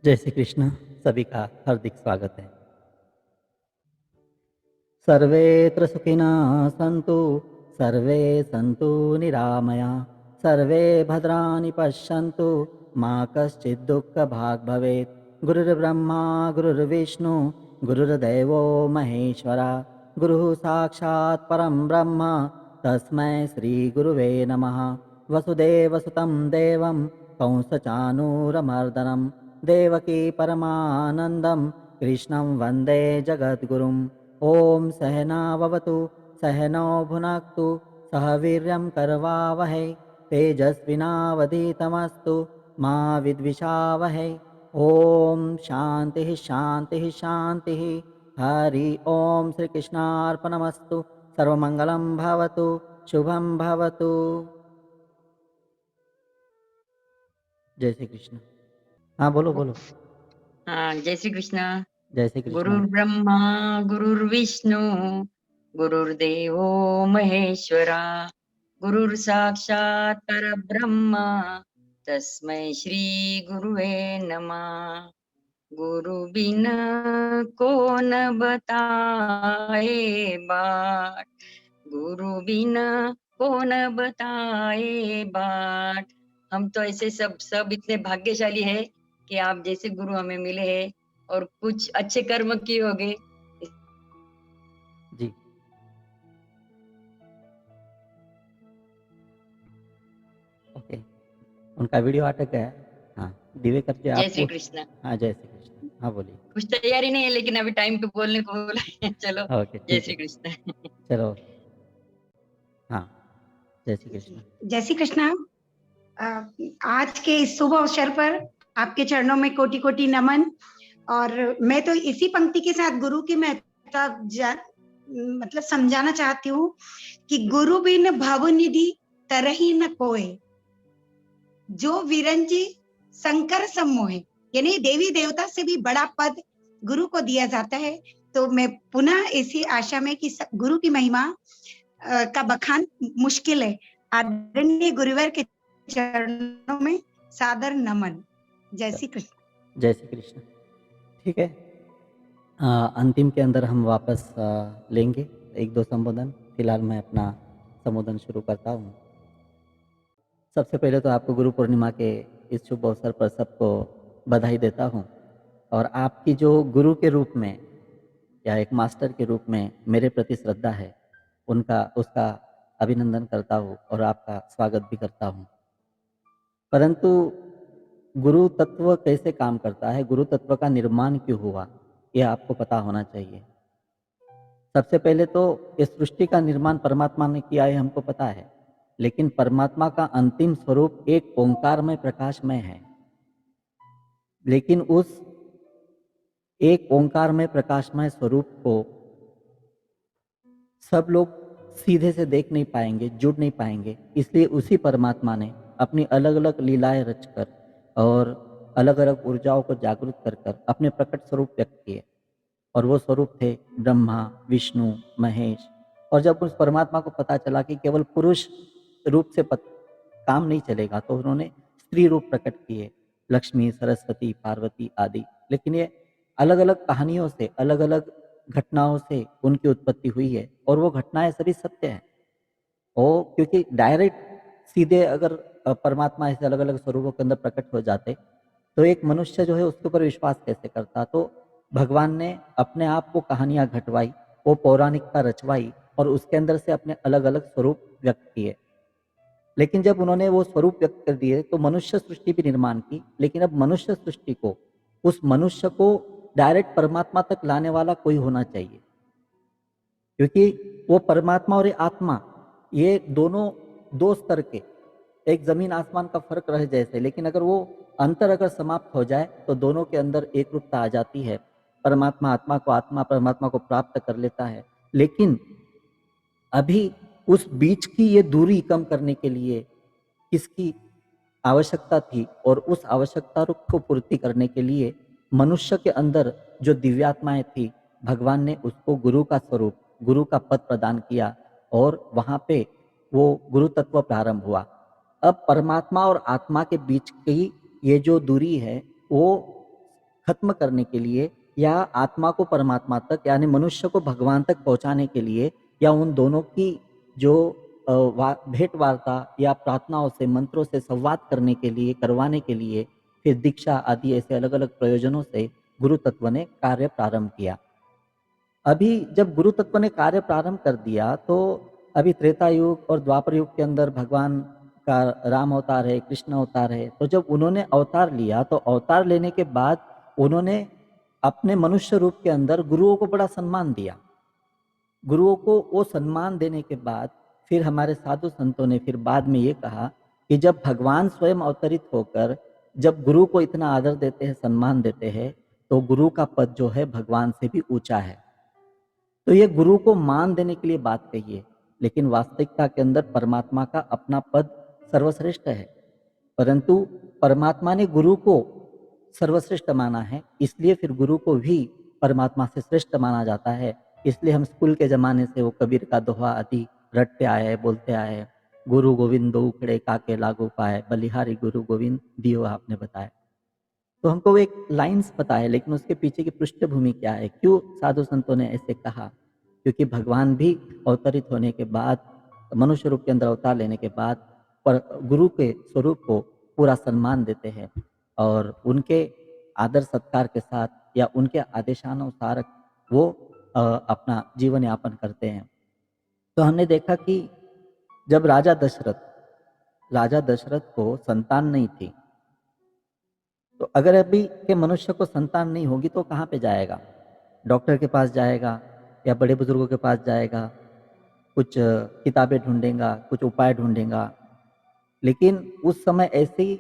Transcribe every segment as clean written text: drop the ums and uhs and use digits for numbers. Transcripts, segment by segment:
जय श्री कृष्ण। सभी का हार्दिक स्वागत है। सर्वेत्र सुखिनः सन्तु, सर्वे सन्तु निरामया, सर्वे भद्राणि पश्यन्तु, मा कश्चित् दुःखभाग् भवेत्। गुरुर्ब्रह्मा गुरुर्विष्णु गुरुर्देवो महेश्वरा, गुरुः साक्षात् परं ब्रह्म तस्मै श्रीगुरुवे नमः। वसुदेवसुतं देवं कंसचानूरमर्दनं देवकी परमानन्दं कृष्णं वन्दे जगद्गुरुम्। ॐ सहनाववतु सहनौ भुनक्तु सह वीर्यं करवावहै तेजस्विनावधीतमस्तु मा विद्विषावहै। ॐ शान्तिः शान्तिः शान्तिः। हरि ओम श्रीकृष्णार्पणमस्तु। सर्वमङ्गलं भवतु, शुभं भवतु। जय श्री कृष्ण। हाँ बोलो बोलो। हाँ, जय श्री कृष्ण। जय श्री कृष्ण। गुरुर्ब्रह्मा गुरुर्विष्णु गुरुर्देवो महेश्वरा, गुरुर्साक्षात् परब्रह्म तस्मै श्री गुरुवे नमः। गुरु बिन कौन बताए बाट, गुरु बिन कौन बताए बाट। हम तो ऐसे सब इतने भाग्यशाली है कि आप जैसे गुरु हमें मिले हैं और कुछ अच्छे कर्म किए होंगे। जी ओके, उनका वीडियो अटक गया। हाँ दिवेकर जी जय आप श्री कृष्ण। हाँ जय श्री कृष्ण। हाँ बोलिए। कुछ तैयारी नहीं है लेकिन अभी टाइम पे बोलने को बोला है। चलो ओके जय ठीक है, श्री कृष्ण। चलो। हाँ जय श्री कृष्ण। जय श्री कृष्ण। आज के इस शुभ अवसर पर आपके चरणों में कोटि कोटि नमन। और मैं तो इसी पंक्ति के साथ गुरु की महत्ता मतलब समझाना चाहती हूँ कि गुरु बिन भवनिधि तरही न कोय, जो विरंजी शंकर सम्मोहे। यानी देवी देवता से भी बड़ा पद गुरु को दिया जाता है। तो मैं पुनः इसी आशा में कि गुरु की महिमा का बखान मुश्किल है। आदरणीय गुरुवर के चरणों में सादर नमन। जय श्री कृष्ण। जय श्री कृष्ण। ठीक है, अंतिम के अंदर हम वापस लेंगे एक दो संबोधन। फिलहाल मैं अपना संबोधन शुरू करता हूँ। सबसे पहले तो आपको गुरु पूर्णिमा के इस शुभ अवसर पर सबको बधाई देता हूँ, और आपकी जो गुरु के रूप में या एक मास्टर के रूप में मेरे प्रति श्रद्धा है उसका अभिनंदन करता हूँ और आपका स्वागत भी करता हूँ। परंतु गुरु तत्व कैसे काम करता है, गुरु तत्व का निर्माण क्यों हुआ, यह आपको पता होना चाहिए। सबसे पहले तो इस सृष्टि का निर्माण परमात्मा ने किया है, हमको पता है। लेकिन परमात्मा का अंतिम स्वरूप एक ओंकारमय प्रकाशमय है। लेकिन उस एक ओंकारमय प्रकाशमय स्वरूप को सब लोग सीधे से देख नहीं पाएंगे, जुड़ नहीं पाएंगे। इसलिए उसी परमात्मा ने अपनी अलग अलग लीलाएं रचकर और अलग अलग ऊर्जाओं को जागृत कर कर अपने प्रकट स्वरूप व्यक्त किए। और वो स्वरूप थे ब्रह्मा, विष्णु, महेश। और जब उस परमात्मा को पता चला कि केवल पुरुष रूप से काम नहीं चलेगा, तो उन्होंने स्त्री रूप प्रकट किए, लक्ष्मी, सरस्वती, पार्वती आदि। लेकिन ये अलग अलग कहानियों से, अलग अलग घटनाओं से उनकी उत्पत्ति हुई है, और वो घटनाएं सभी सत्य हैं। ओ क्योंकि डायरेक्ट सीधे अगर परमात्मा ऐसे अलग अलग स्वरूपों के अंदर प्रकट हो जाते, तो एक मनुष्य जो है उसके ऊपर विश्वास कैसे करता। तो भगवान ने अपने आप को कहानियां घटवाई, वो पौराणिकता रचवाई, और उसके अंदर से अपने अलग अलग स्वरूप व्यक्त किए। लेकिन जब उन्होंने वो स्वरूप व्यक्त कर दिए तो मनुष्य सृष्टि भी निर्माण की। लेकिन अब मनुष्य सृष्टि को, उस मनुष्य को डायरेक्ट परमात्मा तक लाने वाला कोई होना चाहिए। क्योंकि वो परमात्मा और ये आत्मा, ये दोनों दो स्तर के, एक जमीन आसमान का फर्क रह जैसे, लेकिन अगर वो अंतर अगर समाप्त हो जाए तो दोनों के अंदर एक रूपता आ जाती है। परमात्मा आत्मा को, आत्मा परमात्मा को प्राप्त कर लेता है। लेकिन अभी उस बीच की ये दूरी कम करने के लिए किसकी आवश्यकता थी, और उस आवश्यकता को पूर्ति करने के लिए मनुष्य के अंदर जो दिव्यात्माएं थी, भगवान ने उसको गुरु का स्वरूप, गुरु का पद प्रदान किया, और वहां पे वो गुरु तत्व प्रारंभ हुआ। अब परमात्मा और आत्मा के बीच की ये जो दूरी है, वो खत्म करने के लिए या आत्मा को परमात्मा तक यानी मनुष्य को भगवान तक पहुंचाने के लिए या उन दोनों की जो भेंट वार्ता या प्रार्थनाओं से मंत्रों से संवाद करने के लिए करवाने के लिए फिर दीक्षा आदि ऐसे अलग अलग प्रयोजनों से गुरु तत्व ने कार्य प्रारंभ किया। अभी जब गुरु तत्व ने कार्य प्रारंभ कर दिया तो अभी त्रेता युग और द्वापर युग के अंदर भगवान का राम अवतार है, कृष्ण अवतार है। तो जब उन्होंने अवतार लिया तो अवतार लेने के बाद उन्होंने अपने मनुष्य रूप के अंदर गुरुओं को बड़ा सम्मान दिया। गुरुओं को वो सम्मान देने के बाद फिर हमारे साधु संतों ने फिर बाद में ये कहा कि जब भगवान स्वयं अवतरित होकर जब गुरु को इतना आदर देते हैं, सम्मान देते हैं, तो गुरु का पद जो है भगवान से भी ऊंचा है। तो ये गुरु को मान देने के लिए बात कही है, लेकिन वास्तविकता के अंदर परमात्मा का अपना पद सर्वश्रेष्ठ है। परंतु परमात्मा ने गुरु को सर्वश्रेष्ठ माना है, इसलिए फिर गुरु को भी परमात्मा से श्रेष्ठ माना जाता है। इसलिए हम स्कूल के ज़माने से वो कबीर का दोहा आदि रटते आए हैं, बोलते आए हैं, गुरु गोविंद दो उखड़े काके लागू पाए, बलिहारी गुरु गोविंद दियो आपने बताया। तो हमको वो एक लाइन्स पता है, लेकिन उसके पीछे की पृष्ठभूमि क्या है, क्यों साधु संतों ने ऐसे कहा? क्योंकि भगवान भी अवतरित होने के बाद, मनुष्य रूप के अंदर अवतार लेने के बाद पर गुरु के स्वरूप को पूरा सम्मान देते हैं और उनके आदर सत्कार के साथ या उनके आदेशानुसार वो अपना जीवन यापन करते हैं। तो हमने देखा कि जब राजा दशरथ को संतान नहीं थी, तो अगर अभी के मनुष्य को संतान नहीं होगी तो कहाँ पे जाएगा? डॉक्टर के पास जाएगा या बड़े बुजुर्गों के पास जाएगा, कुछ किताबें ढूंढेगा, कुछ उपाय ढूंढेगा। लेकिन उस समय ऐसी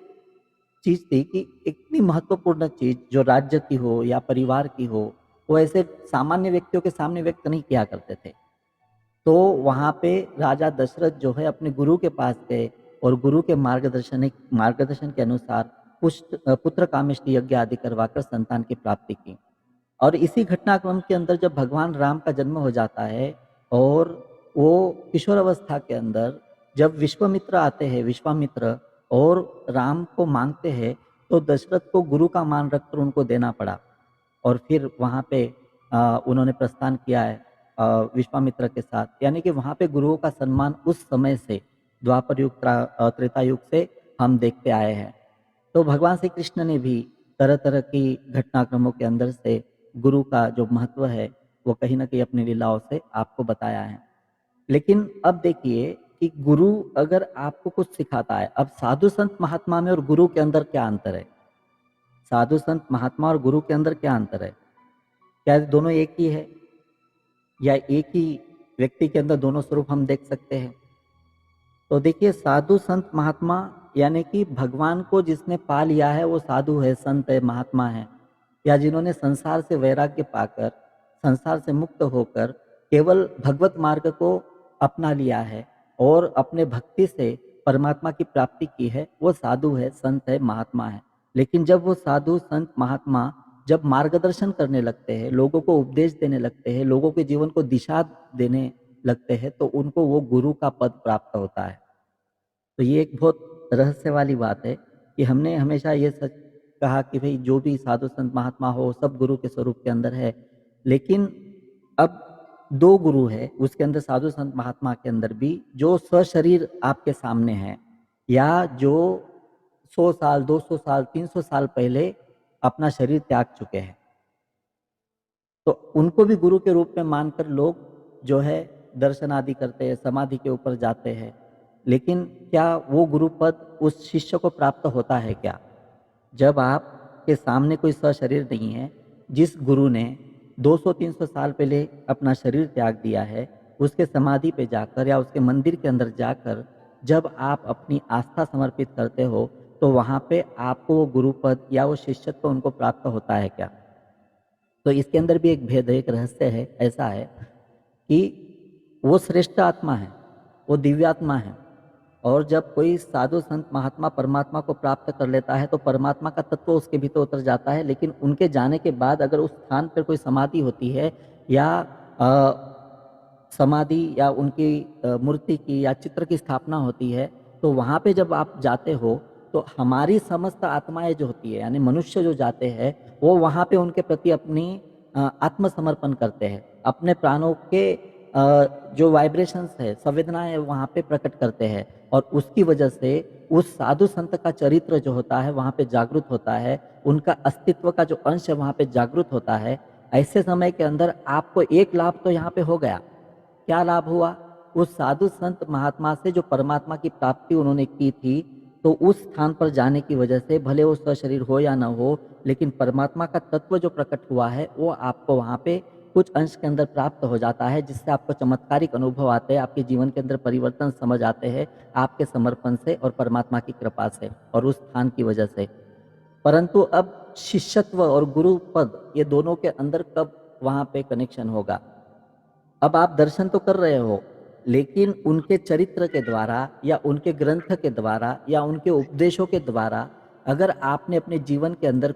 चीज़ थी कि इतनी महत्वपूर्ण चीज़ जो राज्य की हो या परिवार की हो, वो ऐसे सामान्य व्यक्तियों के सामने व्यक्त नहीं किया करते थे। तो वहाँ पे राजा दशरथ जो है अपने गुरु के पास गए और गुरु के मार्गदर्शन के अनुसार पुत्र कामेष्टि यज्ञ आदि करवाकर संतान की प्राप्ति की। और इसी घटनाक्रम के अंदर जब भगवान राम का जन्म हो जाता है और वो किशोर अवस्था के अंदर जब विश्वामित्र और राम को मांगते हैं, तो दशरथ को गुरु का मान रखकर उनको देना पड़ा। और फिर वहाँ पे उन्होंने प्रस्थान किया है विश्वामित्र के साथ, यानी कि वहाँ पे गुरुओं का सम्मान उस समय से द्वापर युग त्रेता युग से हम देखते आए हैं। तो भगवान श्री कृष्ण ने भी तरह तरह की घटनाक्रमों के अंदर से गुरु का जो महत्व है वो कहीं ना कहीं अपनी लीलाओं से आपको बताया है। लेकिन अब देखिए कि गुरु अगर आपको कुछ सिखाता है, अब साधु संत महात्मा में और गुरु के अंदर क्या अंतर है? साधु संत महात्मा और गुरु के अंदर क्या अंतर है? क्या दोनों एक ही है या एक ही व्यक्ति के अंदर दोनों स्वरूप हम देख सकते हैं? तो देखिए, साधु संत महात्मा यानी कि भगवान को जिसने पा लिया है वो साधु है, संत है, महात्मा है, या जिन्होंने संसार से वैराग्य पाकर, संसार से मुक्त होकर केवल भगवत मार्ग को अपना लिया है और अपने भक्ति से परमात्मा की प्राप्ति की है, वो साधु है, संत है, महात्मा है। लेकिन जब वो साधु संत महात्मा जब मार्गदर्शन करने लगते हैं, लोगों को उपदेश देने लगते हैं, लोगों के जीवन को दिशा देने लगते हैं, तो उनको वो गुरु का पद प्राप्त होता है। तो ये एक बहुत रहस्य वाली बात है कि हमने हमेशा ये सच कहा कि भाई जो भी साधु संत महात्मा हो सब गुरु के स्वरूप के अंदर है, लेकिन अब दो गुरु है उसके अंदर, साधु संत महात्मा के अंदर भी, जो स्वशरीर आपके सामने है या जो 100 साल 200 साल 300 साल पहले अपना शरीर त्याग चुके हैं, तो उनको भी गुरु के रूप में मानकर लोग जो है दर्शन आदि करते हैं, समाधि के ऊपर जाते हैं। लेकिन क्या वो गुरु पद उस शिष्य को प्राप्त होता है क्या? जब आपके सामने कोई सशरीर नहीं है, जिस गुरु ने 200-300 साल पहले अपना शरीर त्याग दिया है, उसके समाधि पे जाकर या उसके मंदिर के अंदर जाकर जब आप अपनी आस्था समर्पित करते हो, तो वहाँ पे आपको वो गुरु पद या वो शिष्यत्व उनको प्राप्त होता है क्या? तो इसके अंदर भी एक भेद है, एक रहस्य है। ऐसा है कि वो श्रेष्ठ आत्मा है, वो दिव्यात्मा है, और जब कोई साधु संत महात्मा परमात्मा को प्राप्त कर लेता है तो परमात्मा का तत्व उसके भीतर उतर जाता है। लेकिन उनके जाने के बाद अगर उस स्थान पर कोई समाधि होती है या समाधि या उनकी मूर्ति की या चित्र की स्थापना होती है, तो वहाँ पे जब आप जाते हो तो हमारी समस्त आत्माएं जो होती है यानी मनुष्य जो जाते हैं वो वहाँ पे उनके प्रति अपनी आत्मसमर्पण करते हैं, अपने प्राणों के जो वाइब्रेशंस है, संवेदनाएं वहाँ पे प्रकट करते हैं और उसकी वजह से उस साधु संत का चरित्र जो होता है वहाँ पे जागृत होता है, उनका अस्तित्व का जो अंश है वहाँ पे जागृत होता है। ऐसे समय के अंदर आपको एक लाभ तो यहाँ पे हो गया। क्या लाभ हुआ? उस साधु संत महात्मा से जो परमात्मा की प्राप्ति उन्होंने की थी, तो उस स्थान पर जाने की वजह से भले वो सशरीर हो या ना हो, लेकिन परमात्मा का तत्व जो प्रकट हुआ है वो आपको वहाँ पे कुछ अंश के अंदर प्राप्त हो जाता है, जिससे आपको चमत्कारिक अनुभव आते हैं, आपके जीवन के अंदर परिवर्तन समझ आते हैं आपके समर्पण से और परमात्मा की कृपा से और उस स्थान की वजह से। परंतु अब शिष्यत्व और गुरु पद ये दोनों के अंदर कब वहाँ पे कनेक्शन होगा? अब आप दर्शन तो कर रहे हो, लेकिन उनके चरित्र के द्वारा या उनके ग्रंथ के द्वारा या उनके उपदेशों के द्वारा अगर आपने अपने जीवन के अंदर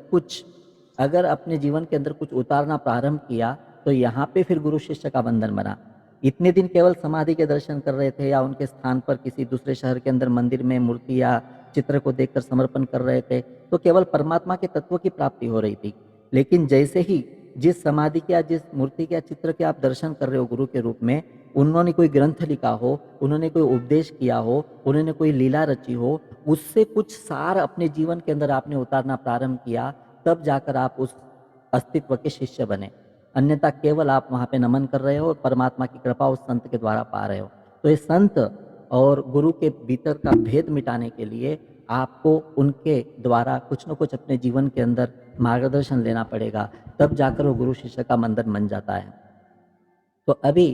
कुछ उतारना प्रारंभ किया, तो यहाँ पे फिर गुरु शिष्य का बंधन बना। इतने दिन केवल समाधि के दर्शन कर रहे थे या उनके स्थान पर किसी दूसरे शहर के अंदर मंदिर में मूर्ति या चित्र को देखकर समर्पण कर रहे थे, तो केवल परमात्मा के तत्व की प्राप्ति हो रही थी। लेकिन जैसे ही जिस समाधि के या जिस मूर्ति के या चित्र के आप दर्शन कर रहे हो गुरु के रूप में, उन्होंने कोई ग्रंथ लिखा हो, उन्होंने कोई उपदेश किया हो, उन्होंने कोई लीला रची हो, उससे कुछ सार अपने जीवन के अंदर आपने उतारना प्रारंभ किया, तब जाकर आप उस अस्तित्व के शिष्य बने। अन्यथा केवल आप वहाँ पे नमन कर रहे हो और परमात्मा की कृपा उस संत के द्वारा पा रहे हो। तो ये संत और गुरु के भीतर का भेद मिटाने के लिए आपको उनके द्वारा कुछ न कुछ अपने जीवन के अंदर मार्गदर्शन लेना पड़ेगा, तब जाकर वो गुरु शिष्य का बंधन बन जाता है। तो अभी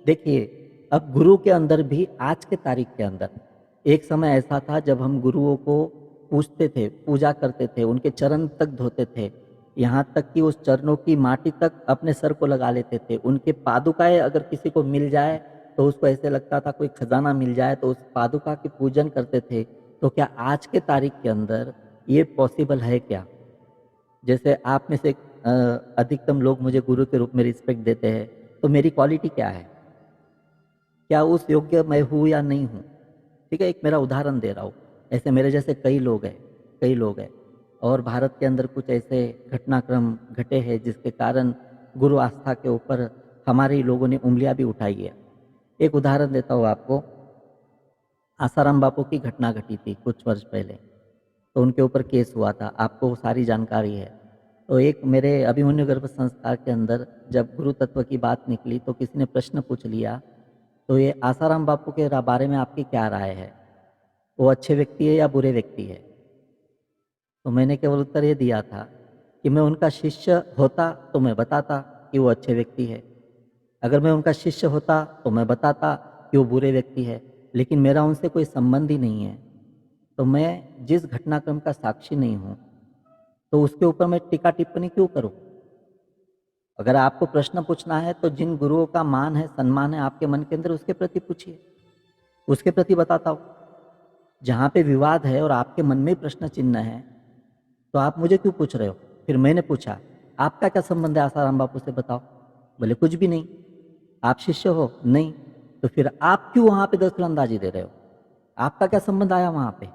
देखिए, अब गुरु के अंदर भी आज के तारीख के अंदर एक समय ऐसा था जब हम गुरुओं को पूजते थे, पूजा करते थे, उनके चरण तक धोते थे, यहाँ तक कि उस चरणों की माटी तक अपने सर को लगा लेते थे। उनके पादुकाएं अगर किसी को मिल जाए तो उसको ऐसे लगता था कोई खजाना मिल जाए, तो उस पादुका की पूजन करते थे। तो क्या आज के तारीख के अंदर ये पॉसिबल है क्या? जैसे आप में से अधिकतम लोग मुझे गुरु के रूप में रिस्पेक्ट देते हैं, तो मेरी क्वालिटी क्या है? क्या उस योग्य मैं हूँ या नहीं हूँ? ठीक है, एक मेरा उदाहरण दे रहा हूँ। ऐसे मेरे जैसे कई लोग हैं और भारत के अंदर कुछ ऐसे घटनाक्रम घटे हैं जिसके कारण गुरु आस्था के ऊपर हमारे लोगों ने उंगलियां भी उठाई है। एक उदाहरण देता हूँ आपको। आसाराम बापू की घटना घटी थी कुछ वर्ष पहले, तो उनके ऊपर केस हुआ था, आपको वो सारी जानकारी है। तो एक मेरे अभिमन्यु गर्भ संस्कार के अंदर जब गुरु तत्व की बात निकली तो किसी ने प्रश्न पूछ लिया, तो ये आसाराम बापू के बारे में आपकी क्या राय है? वो अच्छे व्यक्ति है या बुरे व्यक्ति है? तो मैंने केवल उत्तर ये दिया था कि मैं उनका शिष्य होता तो मैं बताता कि वो अच्छे व्यक्ति है, अगर मैं उनका शिष्य होता तो मैं बताता कि वो बुरे व्यक्ति है, लेकिन मेरा उनसे कोई संबंध ही नहीं है। तो मैं जिस घटनाक्रम का साक्षी नहीं हूँ, तो उसके ऊपर मैं टीका टिप्पणी क्यों करूँ? अगर आपको प्रश्न पूछना है तो जिन गुरुओं का मान है, सम्मान है आपके मन के अंदर, उसके प्रति पूछिए, उसके प्रति बताता हूँ। जहाँ पे विवाद है और आपके मन में प्रश्न चिन्ह है, तो आप मुझे क्यों पूछ रहे हो? फिर मैंने पूछा, आपका क्या संबंध है आसाराम बापू से, बताओ। बोले कुछ भी नहीं। आप शिष्य हो? नहीं। तो फिर आप क्यों वहां पे दखलंदाजी दे रहे हो? आपका क्या संबंध आया वहां पे?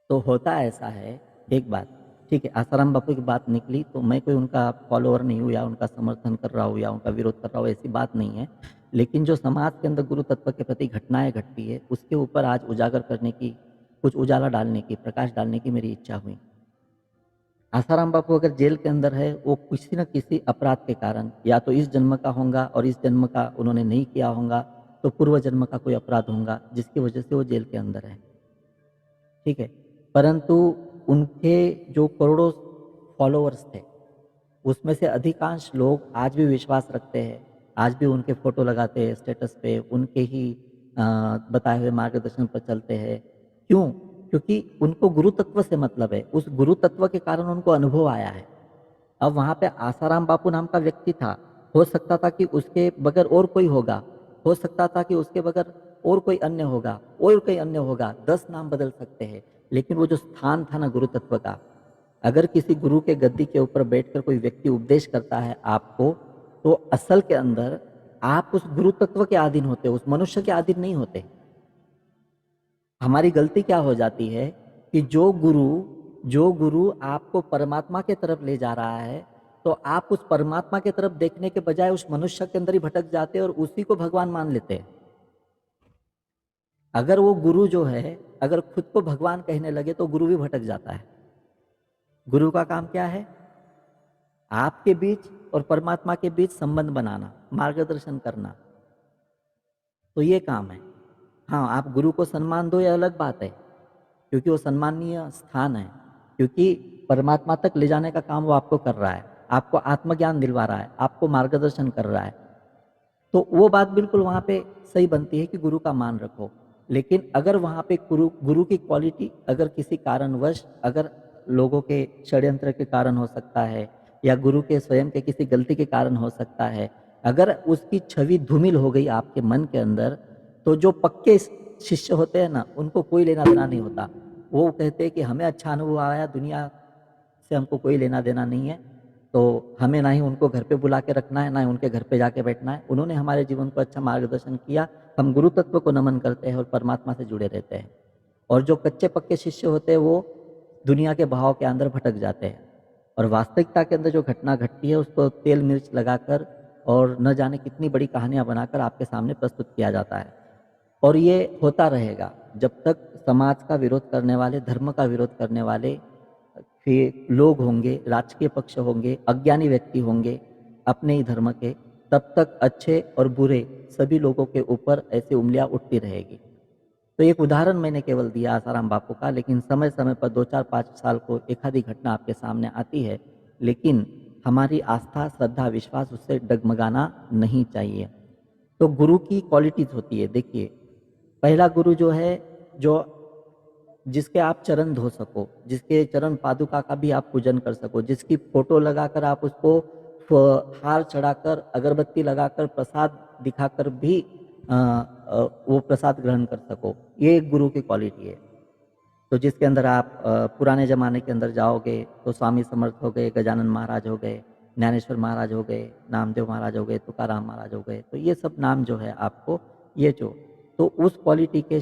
तो होता ऐसा है, एक बात, ठीक है, आसाराम बापू की बात निकली तो मैं कोई उनका फॉलोअर नहीं हूँ या उनका समर्थन कर रहा हूँ या उनका विरोध कर रहा हूँ, ऐसी बात नहीं है। लेकिन जो समाज के अंदर गुरु तत्व के प्रति घटनाएं घटती है, उसके ऊपर आज उजागर करने की, कुछ उजाला डालने की, प्रकाश डालने की मेरी इच्छा हुई। आसाराम बापू अगर जेल के अंदर है, वो किसी न किसी अपराध के कारण, या तो इस जन्म का होगा और इस जन्म का उन्होंने नहीं किया होगा, तो पूर्व जन्म का कोई अपराध होगा जिसकी वजह से वो जेल के अंदर है, ठीक है। परंतु उनके जो करोड़ों फॉलोअर्स थे, उसमें से अधिकांश लोग आज भी विश्वास रखते हैं, आज भी उनके फोटो लगाते हैं स्टेटस पे, उनके ही बताए हुए मार्गदर्शन पर चलते हैं। क्यों? क्योंकि उनको गुरु तत्व से मतलब है, उस गुरु तत्व के कारण उनको अनुभव आया है। अब वहाँ पे आसाराम बापू नाम का व्यक्ति था, हो सकता था कि उसके बगैर और कोई होगा, हो सकता था कि उसके बगैर और कोई अन्य होगा, और कोई अन्य होगा, 10 नाम बदल सकते हैं, लेकिन वो जो स्थान था ना गुरु तत्व का, अगर किसी गुरु के गद्दी के ऊपर बैठकर कोई व्यक्ति उपदेश करता है आपको, तो असल के अंदर आप उस गुरु तत्व के अधीन होते हो, उस मनुष्य के अधीन नहीं होते। हमारी गलती क्या हो जाती है कि जो गुरु आपको परमात्मा के तरफ ले जा रहा है, तो आप उस परमात्मा के तरफ देखने के बजाय उस मनुष्य के अंदर ही भटक जाते हैं और उसी को भगवान मान लेते हैं। अगर वो गुरु जो है, अगर खुद को भगवान कहने लगे तो गुरु भी भटक जाता है। गुरु का काम क्या है? आपके बीच और परमात्मा के बीच संबंध बनाना, मार्गदर्शन करना। तो ये काम है। हाँ, आप गुरु को सम्मान दो, ये अलग बात है, क्योंकि वो सम्मानीय स्थान है, क्योंकि परमात्मा तक ले जाने का काम वो आपको कर रहा है, आपको आत्मज्ञान दिलवा रहा है, आपको मार्गदर्शन कर रहा है। तो वो बात बिल्कुल वहाँ पे सही बनती है कि गुरु का मान रखो। लेकिन अगर वहाँ पे गुरु की क्वालिटी अगर किसी कारणवश, अगर लोगों के षड्यंत्र के कारण हो सकता है, या गुरु के स्वयं के किसी गलती के कारण हो सकता है, अगर उसकी छवि धूमिल हो गई आपके मन के अंदर, तो जो पक्के शिष्य होते हैं ना, उनको कोई लेना देना नहीं होता। वो कहते हैं कि हमें अच्छा अनुभव आया, दुनिया से हमको कोई लेना देना नहीं है, तो हमें ना ही उनको घर पे बुला के रखना है, ना ही उनके घर पे जाके बैठना है। उन्होंने हमारे जीवन को अच्छा मार्गदर्शन किया, हम गुरु तत्व को नमन करते हैं और परमात्मा से जुड़े रहते हैं। और जो कच्चे पक्के शिष्य होते हैं वो दुनिया के बहाव के अंदर भटक जाते हैं, और वास्तविकता के अंदर जो घटना घटती है उसको तेल मिर्च लगाकर और न जाने कितनी बड़ी कहानियां बनाकर आपके सामने प्रस्तुत किया जाता है। और ये होता रहेगा जब तक समाज का विरोध करने वाले, धर्म का विरोध करने वाले फिर लोग होंगे, राजकीय पक्ष होंगे, अज्ञानी व्यक्ति होंगे अपने ही धर्म के, तब तक अच्छे और बुरे सभी लोगों के ऊपर ऐसी उंगलियां उठती रहेगी। तो एक उदाहरण मैंने केवल दिया आसाराम बापू का, लेकिन समय समय पर 2-4-5 साल को एक आधी घटना आपके सामने आती है, लेकिन हमारी आस्था, श्रद्धा, विश्वास उससे डगमगाना नहीं चाहिए। तो गुरु की क्वालिटीज होती है। देखिए, पहला गुरु जो है, जो जिसके आप चरण धो सको, जिसके चरण पादुका का भी आप पूजन कर सको, जिसकी फोटो लगाकर आप उसको हार चढ़ाकर, अगरबत्ती लगाकर, प्रसाद दिखाकर भी वो प्रसाद ग्रहण कर सको, ये एक गुरु की क्वालिटी है। तो जिसके अंदर आप पुराने ज़माने के अंदर जाओगे तो स्वामी समर्थ हो गए, गजानन महाराज हो गए, ज्ञानेश्वर महाराज हो गए, नामदेव महाराज हो गए, तुकाराम महाराज हो गए, तो ये सब नाम जो है आपको, ये जो तो उस क्वालिटी के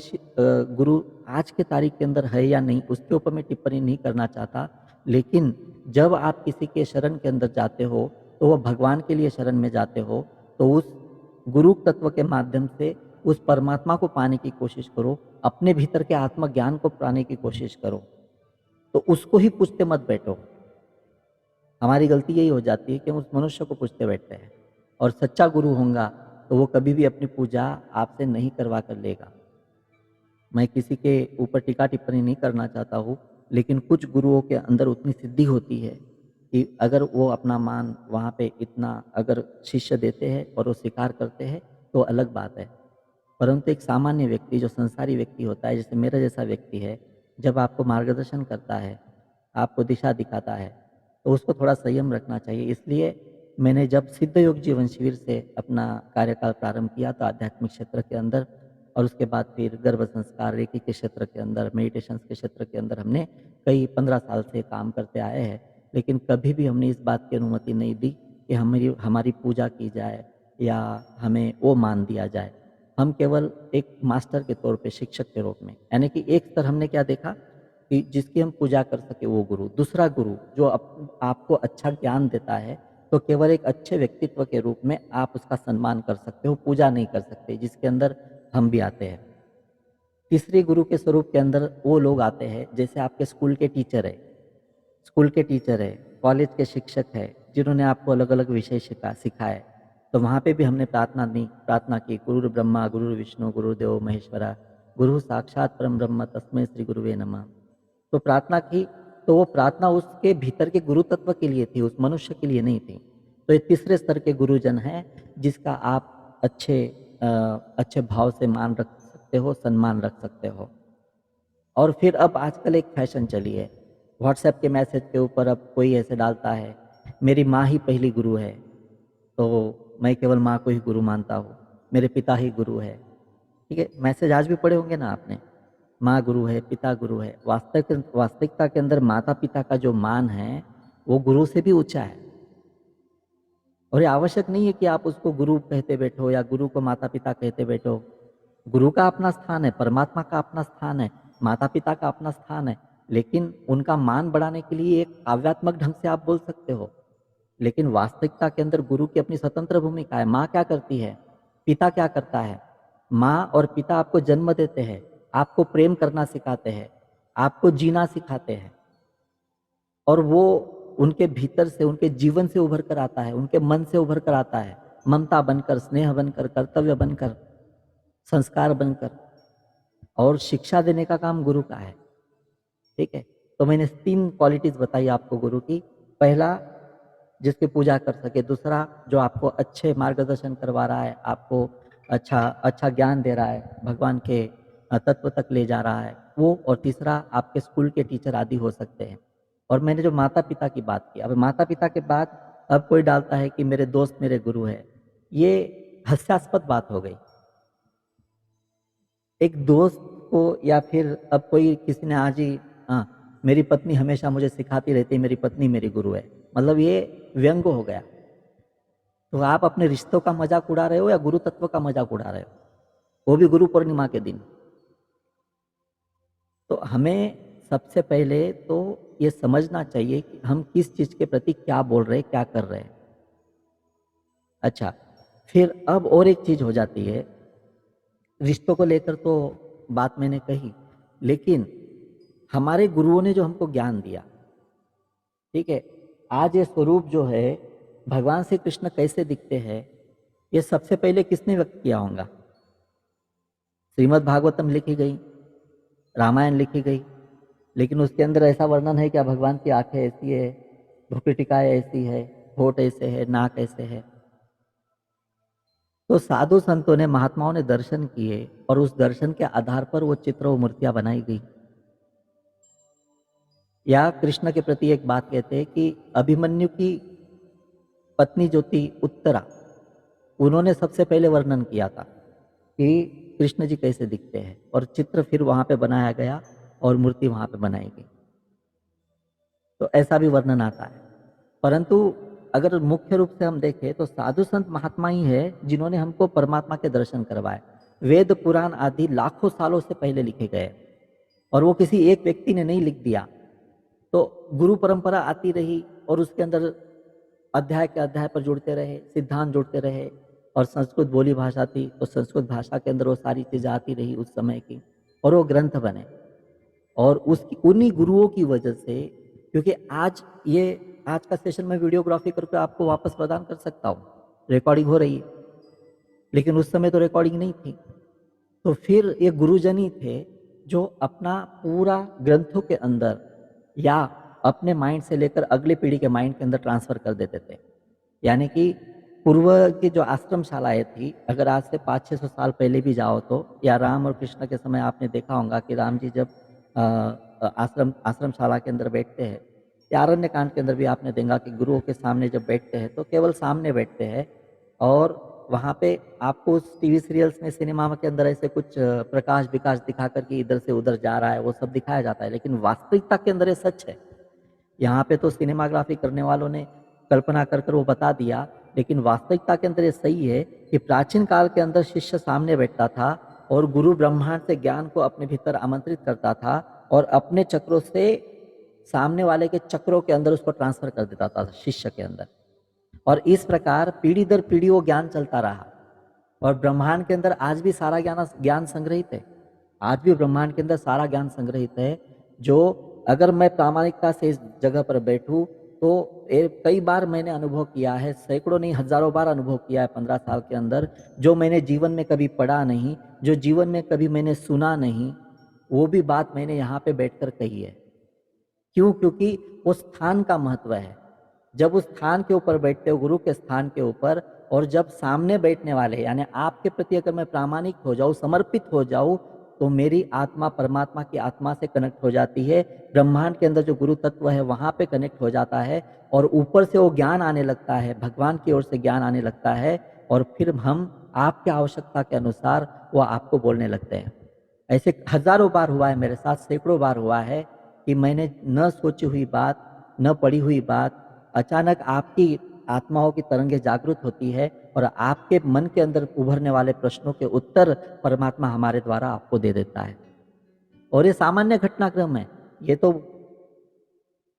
गुरु आज के तारीख के अंदर है या नहीं, उसके ऊपर मैं टिप्पणी नहीं करना चाहता। लेकिन जब आप किसी के शरण के अंदर जाते हो तो वह भगवान के लिए शरण में जाते हो, तो उस गुरु तत्व के माध्यम से उस परमात्मा को पाने की कोशिश करो, अपने भीतर के आत्मज्ञान को पाने की कोशिश करो, तो उसको ही पूछते मत बैठो। हमारी गलती यही हो जाती है कि हम उस मनुष्य को पूछते बैठते हैं, और सच्चा गुरु होगा तो वो कभी भी अपनी पूजा आपसे नहीं करवा कर लेगा। मैं किसी के ऊपर टीका टिप्पणी नहीं करना चाहता हूँ, लेकिन कुछ गुरुओं के अंदर उतनी सिद्धि होती है कि अगर वो अपना मान वहाँ पे इतना अगर शिष्य देते हैं और वो स्वीकार करते हैं तो अलग बात है। परंतु एक सामान्य व्यक्ति, जो संसारी व्यक्ति होता है, जैसे मेरा जैसा व्यक्ति है, जब आपको मार्गदर्शन करता है, आपको दिशा दिखाता है, तो उसको थोड़ा संयम रखना चाहिए। इसलिए मैंने जब सिद्ध योग जीवन शिविर से अपना कार्यकाल प्रारंभ किया तो आध्यात्मिक क्षेत्र के अंदर, और उसके बाद फिर गर्भ संस्कार, रेकी के क्षेत्र के अंदर, मेडिटेशन के क्षेत्र के अंदर हमने कई 15 साल से काम करते आए हैं, लेकिन कभी भी हमने इस बात की अनुमति नहीं दी कि हमारी पूजा की जाए या हमें वो मान दिया जाए। हम केवल एक मास्टर के तौर पे, शिक्षक के रूप में, यानी कि एक स्तर हमने क्या देखा कि जिसकी हम पूजा कर सके वो गुरु। दूसरा गुरु जो आपको अच्छा ज्ञान देता है, तो केवल एक अच्छे व्यक्तित्व के रूप में आप उसका सम्मान कर सकते हो, पूजा नहीं कर सकते, जिसके अंदर हम भी आते हैं। तीसरे गुरु के स्वरूप के अंदर वो लोग आते हैं जैसे आपके स्कूल के टीचर है, कॉलेज के शिक्षक है, जिन्होंने आपको अलग अलग विषय सिखाए। तो वहाँ पे भी हमने प्रार्थना की, गुरु ब्रह्मा गुरु विष्णु गुरुदेव महेश्वरा, गुरु साक्षात परम ब्रह्म तस्मै श्री गुरुवे नमः। तो प्रार्थना की, तो वो प्रार्थना उसके भीतर के गुरु तत्व के लिए थी, उस मनुष्य के लिए नहीं थी। तो ये तीसरे स्तर के गुरुजन है जिसका आप अच्छे भाव से मान रख सकते हो, सम्मान रख सकते हो। और फिर अब आजकल एक फैशन चली है, व्हाट्सएप के मैसेज के ऊपर अब कोई ऐसे डालता है, मेरी माँ ही पहली गुरु है, तो मैं केवल माँ को ही गुरु मानता हूँ, मेरे पिता ही गुरु है। ठीक है, मैसेज आज भी पढ़े होंगे ना आपने, माँ गुरु है, पिता गुरु है। वास्तविकता के अंदर माता पिता का जो मान है वो गुरु से भी ऊंचा है। और ये आवश्यक नहीं है कि आप उसको गुरु कहते बैठो या गुरु को माता पिता कहते बैठो। गुरु का अपना स्थान है, परमात्मा का अपना स्थान है, माता पिता का अपना स्थान है, लेकिन उनका मान बढ़ाने के लिए एक काव्यात्मक ढंग से आप बोल सकते हो, लेकिन वास्तविकता के अंदर गुरु की अपनी स्वतंत्र भूमिका है। माँ क्या करती है, पिता क्या करता है? माँ और पिता आपको जन्म देते हैं, आपको प्रेम करना सिखाते हैं, आपको जीना सिखाते हैं, और वो उनके भीतर से, उनके जीवन से उभर कर आता है, उनके मन से उभर कर आता है, ममता बनकर, स्नेह बनकर, कर्तव्य बनकर, संस्कार बनकर, और शिक्षा देने का काम गुरु का है। ठीक है, तो मैंने 3 क्वालिटीज बताई आपको गुरु की। पहला, जिसकी पूजा कर सके। दूसरा, जो आपको अच्छे मार्गदर्शन करवा रहा है, आपको अच्छा अच्छा ज्ञान दे रहा है, भगवान के तत्व तक ले जा रहा है वो। और तीसरा, आपके स्कूल के टीचर आदि हो सकते हैं। और मैंने जो माता पिता की बात की, अब माता पिता के बाद अब कोई डालता है कि मेरे दोस्त मेरे गुरु है, ये हास्यास्पद बात हो गई। एक दोस्त को, या फिर अब कोई किसी ने आज ही, हाँ मेरी पत्नी हमेशा मुझे सिखाती रहती है, मेरी पत्नी मेरी गुरु है, मतलब ये व्यंग हो गया। तो आप अपने रिश्तों का मजाक उड़ा रहे हो या गुरु तत्व का मजाक उड़ा रहे हो, वो भी गुरु पूर्णिमा के दिन। तो हमें सबसे पहले तो ये समझना चाहिए कि हम किस चीज के प्रति क्या बोल रहे हैं, क्या कर रहे हैं। अच्छा, फिर अब और एक चीज हो जाती है, रिश्तों को लेकर तो बात मैंने कही, लेकिन हमारे गुरुओं ने जो हमको ज्ञान दिया, ठीक है, आज ये स्वरूप जो है, भगवान श्री कृष्ण कैसे दिखते हैं, ये सबसे पहले किसने व्यक्त किया होगा? श्रीमद् भागवतम लिखी गई, रामायण लिखी गई, लेकिन उसके अंदर ऐसा वर्णन है क्या भगवान की आंखें ऐसी है, भ्रुकुटिकाएं ऐसी है, होठ ऐसे है, नाक ऐसे है? तो साधु संतों ने, महात्माओं ने दर्शन किए, और उस दर्शन के आधार पर वो चित्र, वो मूर्तियां बनाई गई। या कृष्ण के प्रति एक बात कहते हैं कि अभिमन्यु की पत्नी जो थी उत्तरा, उन्होंने सबसे पहले वर्णन किया था कि कृष्ण जी कैसे दिखते हैं, और चित्र फिर वहां पे बनाया गया और मूर्ति वहां पे बनाई गई। तो ऐसा भी वर्णन आता है। परंतु अगर मुख्य रूप से हम देखें तो साधु संत महात्मा ही है जिन्होंने हमको परमात्मा के दर्शन करवाए। वेद पुराण आदि लाखों सालों से पहले लिखे गए, और वो किसी एक व्यक्ति ने नहीं लिख दिया। तो गुरु परंपरा आती रही, और उसके अंदर अध्याय के अध्याय पर जुड़ते रहे, सिद्धांत जुड़ते रहे, और संस्कृत बोली भाषा थी तो संस्कृत भाषा के अंदर वो सारी चीजें आती रही उस समय की, और वो ग्रंथ बने। और उसकी उन्हीं गुरुओं की वजह से, क्योंकि आज का सेशन में वीडियोग्राफी करके आपको वापस प्रदान कर सकता हूँ, रिकॉर्डिंग हो रही है, लेकिन उस समय तो रिकॉर्डिंग नहीं थी। तो फिर ये गुरुजन ही थे जो अपना पूरा ग्रंथों के अंदर या अपने माइंड से लेकर अगली पीढ़ी के माइंड के अंदर ट्रांसफर कर देते थे। यानी कि पूर्व की जो आश्रम शालाएं थी, अगर आज से 500-600 साल पहले भी जाओ तो, या राम और कृष्ण के समय आपने देखा होगा कि राम जी जब आश्रम शाला के अंदर बैठते हैं, या अरण्य कांड के अंदर भी आपने देखा कि गुरुओं के सामने जब बैठते हैं तो केवल सामने बैठते हैं, और वहाँ पे आपको उस टीवी सीरियल्स में, सिनेमा के अंदर ऐसे कुछ प्रकाश विकास दिखा करके इधर से उधर जा रहा है, वो सब दिखाया जाता है, लेकिन वास्तविकता के अंदर ये सच है। यहाँ पे तो सिनेमाग्राफी करने वालों ने कल्पना कर कर वो बता दिया, लेकिन वास्तविकता के अंदर ये सही है कि प्राचीन काल के अंदर शिष्य सामने बैठता था और गुरु ब्रह्मांड से ज्ञान को अपने भीतर आमंत्रित करता था, और अपने चक्रों से सामने वाले के चक्रों के अंदर उसको ट्रांसफर कर देता था शिष्य के अंदर। और इस प्रकार पीढ़ी दर पीढ़ी वो ज्ञान चलता रहा, और ब्रह्मांड के अंदर आज भी सारा ज्ञान संग्रहित है। आज भी ब्रह्मांड के अंदर सारा ज्ञान संग्रहित है, जो अगर मैं प्रामाणिकता से इस जगह पर बैठूं तो कई बार मैंने अनुभव किया है, सैकड़ों नहीं हजारों बार अनुभव किया है 15 साल के अंदर, जो मैंने जीवन में कभी पढ़ा नहीं, जो जीवन में कभी मैंने सुना नहीं, वो भी बात मैंने यहाँ पे बैठकर कही है। क्यों? क्योंकि वो स्थान का महत्व है। जब उस स्थान के ऊपर बैठते हो, गुरु के स्थान के ऊपर, और जब सामने बैठने वाले यानी आपके प्रति अगर मैं प्रामाणिक हो जाऊं, समर्पित हो जाऊं, तो मेरी आत्मा परमात्मा की आत्मा से कनेक्ट हो जाती है, ब्रह्मांड के अंदर जो गुरु तत्व है वहां पे कनेक्ट हो जाता है, और ऊपर से वो ज्ञान आने लगता है, भगवान की ओर से ज्ञान आने लगता है, और फिर हम आपकी आवश्यकता के अनुसार वो आपको बोलने लगते हैं। ऐसे हजारों बार हुआ है मेरे साथ, सैकड़ों बार हुआ है कि मैंने न सोची हुई बात, न पढ़ी हुई बात, अचानक आपकी आत्माओं की तरंगें जागृत होती है, और आपके मन के अंदर उभरने वाले प्रश्नों के उत्तर परमात्मा हमारे द्वारा आपको दे देता है। और ये सामान्य घटनाक्रम है। ये तो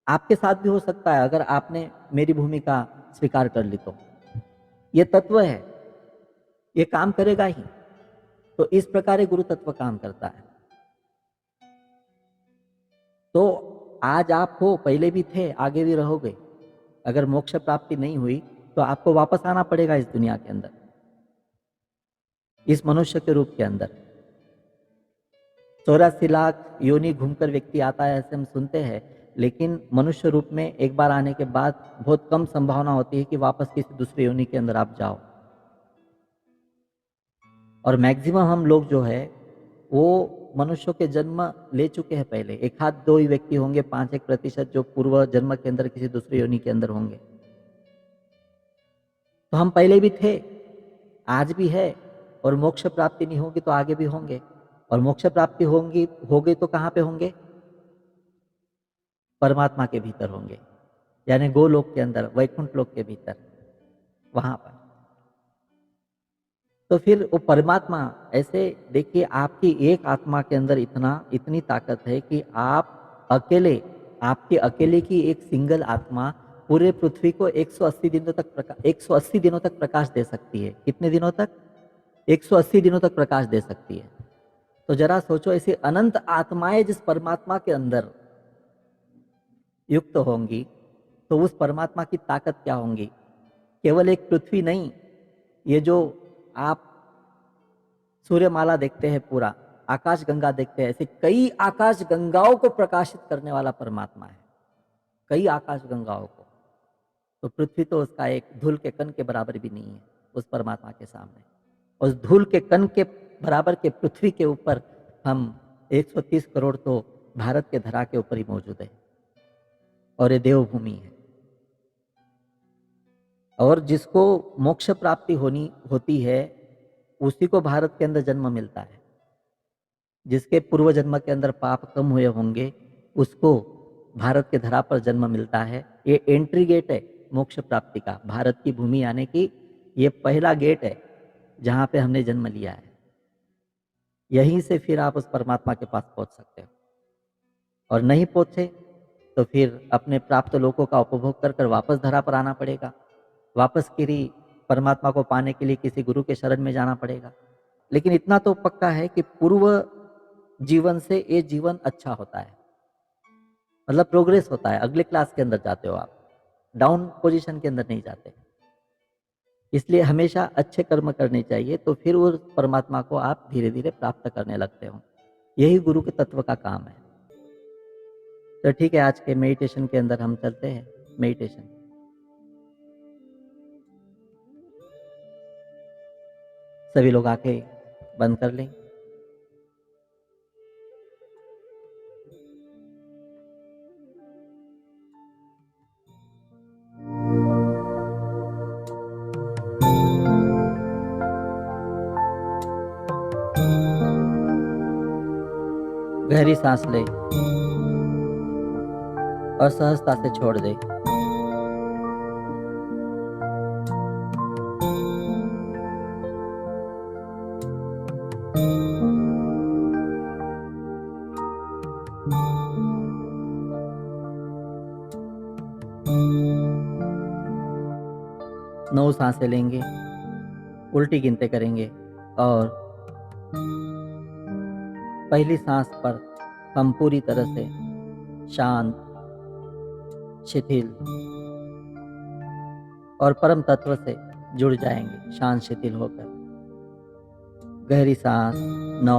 आपके साथ भी हो सकता है अगर आपने मेरी भूमिका स्वीकार कर ली तो। ये तत्व है, ये काम करेगा ही। तो इस प्रकार ये गुरु तत्व काम करता है। तो आज आप हो, पहले भी थे, आगे भी रहोगे। अगर मोक्ष प्राप्ति नहीं हुई तो आपको वापस आना पड़ेगा इस दुनिया के अंदर, इस मनुष्य के रूप के अंदर। 84 लाख योनि घूमकर व्यक्ति आता है, ऐसे हम सुनते हैं, लेकिन मनुष्य रूप में एक बार आने के बाद बहुत कम संभावना होती है कि वापस किसी दूसरे योनि के अंदर आप जाओ। और मैक्सिमम हम लोग जो है वो मनुष्यों के जन्म ले चुके हैं पहले। एक हाथ दो ही व्यक्ति होंगे, 5-1% जो पूर्व जन्म के अंदर किसी दूसरे योनि के अंदर होंगे। तो हम पहले भी थे, आज भी है, और मोक्ष प्राप्ति नहीं होगी तो आगे भी होंगे। और मोक्ष प्राप्ति होगी तो कहाँ पे होंगे? परमात्मा के भीतर होंगे, यानी गोलोक के अंदर, वैकुंठ लोक के भीतर, वहां पर। तो फिर वो परमात्मा, ऐसे देखिए आपकी एक आत्मा के अंदर इतनी ताकत है कि आप अकेले, आपके अकेले की एक सिंगल आत्मा पूरे पृथ्वी को 180 दिनों तक प्रकाश दे सकती है। कितने दिनों तक? 180 दिनों तक प्रकाश दे सकती है। तो जरा सोचो, ऐसी अनंत आत्माएं जिस परमात्मा के अंदर युक्त होंगी तो उस परमात्मा की ताकत क्या होंगी? केवल एक पृथ्वी नहीं, ये जो आप सूर्यमाला देखते हैं, पूरा आकाश गंगा देखते हैं, ऐसे कई आकाश गंगाओं को प्रकाशित करने वाला परमात्मा है, कई आकाश गंगाओं को। तो पृथ्वी तो उसका एक धूल के कण के बराबर भी नहीं है उस परमात्मा के सामने। उस धूल के कण के बराबर के पृथ्वी के ऊपर हम 130 करोड़ तो भारत के धरा के ऊपर ही मौजूद है, और ये देवभूमि है। और जिसको मोक्ष प्राप्ति होती है उसी को भारत के अंदर जन्म मिलता है। जिसके पूर्व जन्म के अंदर पाप कम हुए होंगे उसको भारत के धरा पर जन्म मिलता है। ये एंट्री गेट है मोक्ष प्राप्ति का, भारत की भूमि आने की ये पहला गेट है जहां पे हमने जन्म लिया है। यहीं से फिर आप उस परमात्मा के पास पहुंच सकते हो, और नहीं पहुंचे तो फिर अपने प्राप्त लोकों का उपभोग कर कर वापस धरा पर आना पड़ेगा। वापस किसी परमात्मा को पाने के लिए किसी गुरु के शरण में जाना पड़ेगा। लेकिन इतना तो पक्का है कि पूर्व जीवन से ये जीवन अच्छा होता है, मतलब प्रोग्रेस होता है, अगले क्लास के अंदर जाते हो आप, डाउन पोजीशन के अंदर नहीं जाते। इसलिए हमेशा अच्छे कर्म करने चाहिए, तो फिर उस परमात्मा को आप धीरे धीरे प्राप्त करने लगते हो। यही गुरु के तत्व का काम है। तो ठीक है, आज के मेडिटेशन के अंदर हम चलते हैं। मेडिटेशन सभी लोग आंखें बंद कर लें। गहरी सांस ले और सहजता से छोड़ दे। नौ सांसें लेंगे, उल्टी गिनते करेंगे, और पहली सांस पर हम पूरी तरह से शांत, शिथिल और परम तत्व से जुड़ जाएंगे, शांत शिथिल होकर। गहरी सांस 9,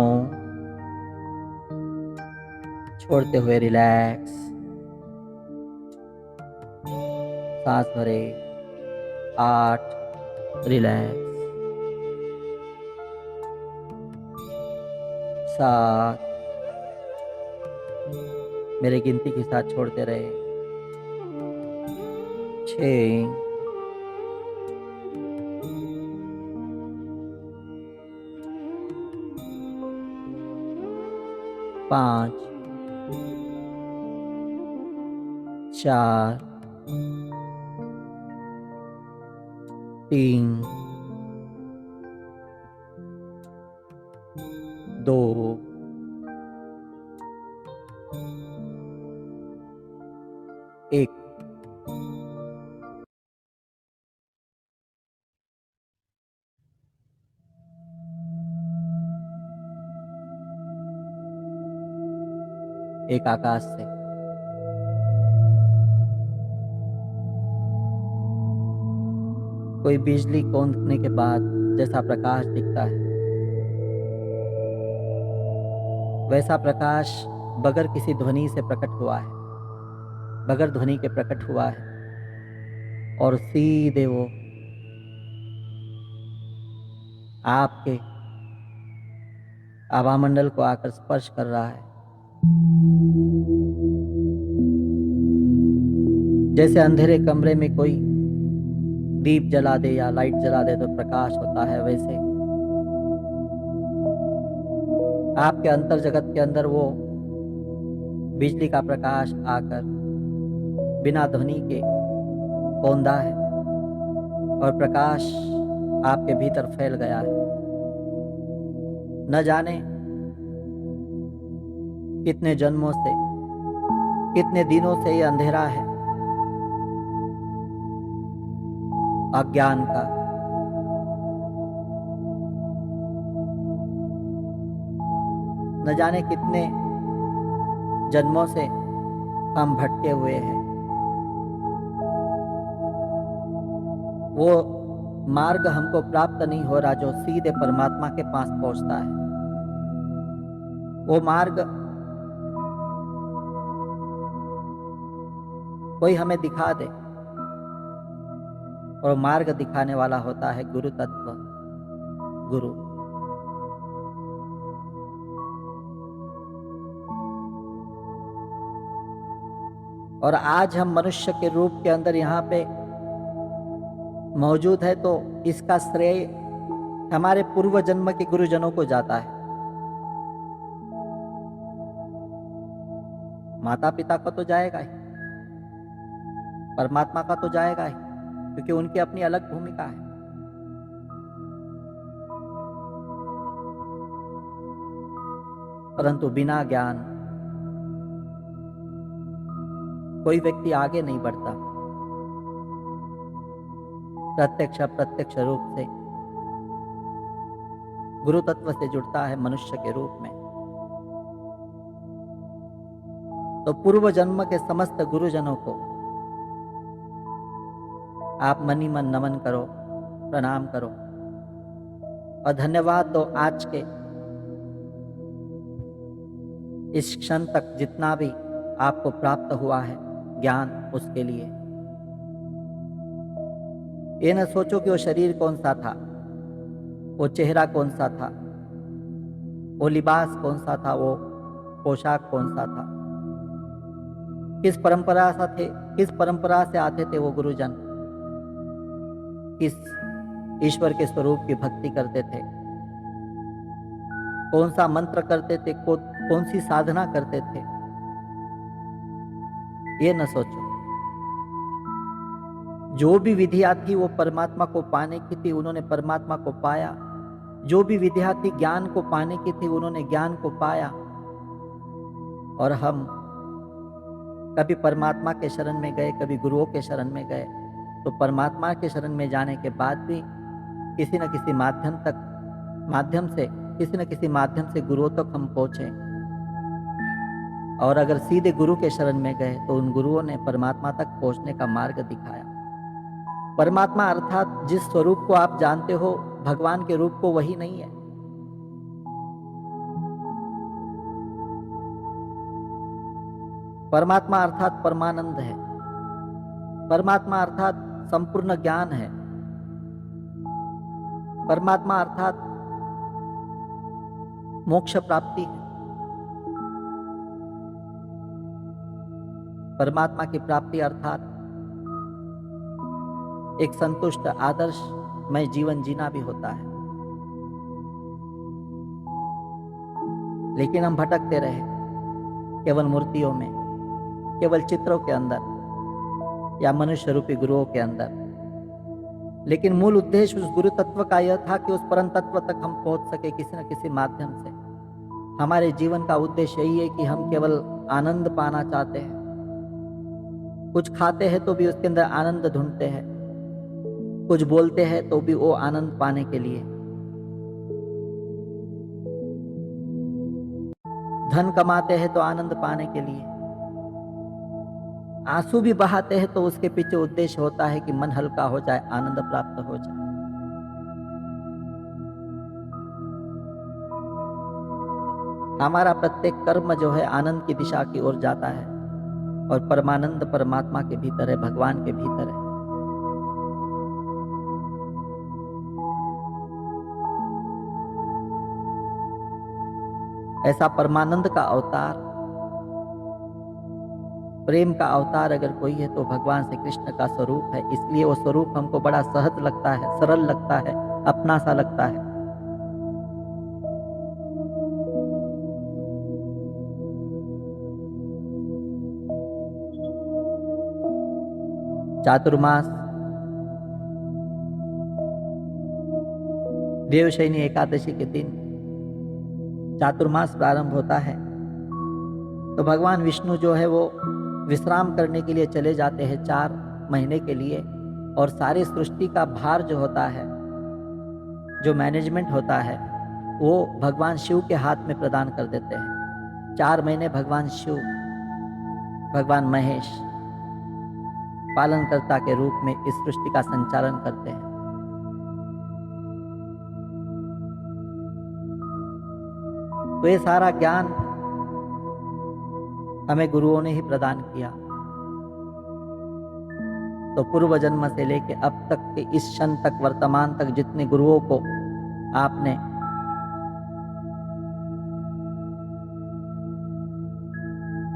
छोड़ते हुए रिलैक्स, सांस भरे 8, रिलैक्स 7, मेरे गिनती के साथ छोड़ते रहे 6, 5, 4, 3, 2 1 एक आकाश से कोई बिजली कौंधने के बाद जैसा प्रकाश दिखता है, वैसा प्रकाश बगैर किसी ध्वनि से प्रकट हुआ है, बगैर ध्वनि के प्रकट हुआ है और सीधे वो आपके आभामंडल को आकर स्पर्श कर रहा है। जैसे अंधेरे कमरे में कोई दीप जला दे या लाइट जला दे तो प्रकाश होता है, वैसे आपके अंतर जगत के अंदर वो बिजली का प्रकाश आकर बिना ध्वनि के कौंधा है और प्रकाश आपके भीतर फैल गया है। न जाने कितने जन्मों से, कितने दिनों से ये अंधेरा है अज्ञान का। न जाने कितने जन्मों से हम भटके हुए हैं। वो मार्ग हमको प्राप्त नहीं हो रहा जो सीधे परमात्मा के पास पहुंचता है। वो मार्ग कोई हमें दिखा दे, और मार्ग दिखाने वाला होता है गुरु तत्व, गुरु। और आज हम मनुष्य के रूप के अंदर यहाँ पे मौजूद है तो इसका श्रेय हमारे पूर्व जन्म के गुरुजनों को जाता है। माता पिता का तो जाएगा ही, परमात्मा का तो जाएगा ही, क्योंकि उनकी अपनी अलग भूमिका है। परंतु बिना ज्ञान कोई व्यक्ति आगे नहीं बढ़ता। प्रत्यक्ष अप्रत्यक्ष रूप से गुरु तत्व से जुड़ता है मनुष्य के रूप में। तो पूर्व जन्म के समस्त गुरुजनों को आप मनी मन नमन करो, प्रणाम करो और धन्यवाद दो आज के इस क्षण तक जितना भी आपको प्राप्त हुआ है ज्ञान, उसके लिए। ये न सोचो कि वो शरीर कौन सा था, वो चेहरा कौन सा था, वो लिबास कौन सा था, वो पोशाक कौन सा था, किस परंपरा से आते थे वो गुरुजन, किस ईश्वर के स्वरूप की भक्ति करते थे, कौन सा मंत्र करते थे, कौन सी साधना करते थे। ये न सोचो। जो भी विधियां थी वो परमात्मा को पाने की थी, उन्होंने परमात्मा को पाया। जो भी विधियां थी ज्ञान को पाने की थी, उन्होंने ज्ञान को पाया। और हम कभी परमात्मा के शरण में गए, कभी गुरुओं के शरण में गए, तो परमात्मा के शरण में जाने के बाद भी किसी न किसी माध्यम से गुरुओं तक हम पहुंचे। और अगर सीधे गुरु के शरण में गए तो उन गुरुओं ने परमात्मा तक पहुंचने का मार्ग दिखाया। परमात्मा अर्थात जिस स्वरूप को आप जानते हो भगवान के रूप को, वही नहीं है। परमात्मा अर्थात परमानंद है। परमात्मा अर्थात संपूर्ण ज्ञान है। परमात्मा अर्थात मोक्ष प्राप्ति है। परमात्मा की प्राप्ति अर्थात एक संतुष्ट आदर्शमय जीवन जीना भी होता है। लेकिन हम भटकते रहे केवल मूर्तियों में, केवल चित्रों के अंदर या मनुष्य रूपी गुरुओं के अंदर। लेकिन मूल उद्देश्य उस गुरु तत्व का यह था कि उस परम तत्व तक हम पहुंच सके किसी न किसी माध्यम से। हमारे जीवन का उद्देश्य यही है कि हम केवल आनंद पाना चाहते हैं। कुछ खाते हैं तो भी उसके अंदर आनंद ढूंढते हैं, कुछ बोलते हैं तो भी वो आनंद पाने के लिए। धन कमाते हैं तो आनंद पाने के लिए, आंसू भी बहाते हैं तो उसके पीछे उद्देश्य होता है कि मन हल्का हो जाए, आनंद प्राप्त हो जाए। हमारा प्रत्येक कर्म जो है आनंद की दिशा की ओर जाता है और परमानंद परमात्मा के भीतर है, भगवान के भीतर है। ऐसा परमानंद का अवतार, प्रेम का अवतार अगर कोई है तो भगवान श्री कृष्ण का स्वरूप है। इसलिए वो स्वरूप हमको बड़ा सहज लगता है, सरल लगता है, अपना सा लगता है। चातुर्मास देवशयनी एकादशी के दिन चातुर्मास प्रारंभ होता है, तो भगवान विष्णु जो है वो विश्राम करने के लिए चले जाते हैं 4 महीने के लिए, और सारी सृष्टि का भार जो होता है, जो मैनेजमेंट होता है, वो भगवान शिव के हाथ में प्रदान कर देते हैं। 4 महीने भगवान शिव, भगवान महेश पालनकर्ता के रूप में इस सृष्टि का संचालन करते हैं। तो ये सारा ज्ञान हमें गुरुओं ने ही प्रदान किया। तो पूर्व जन्म से लेके अब तक के इस क्षण तक, वर्तमान तक जितने गुरुओं को आपने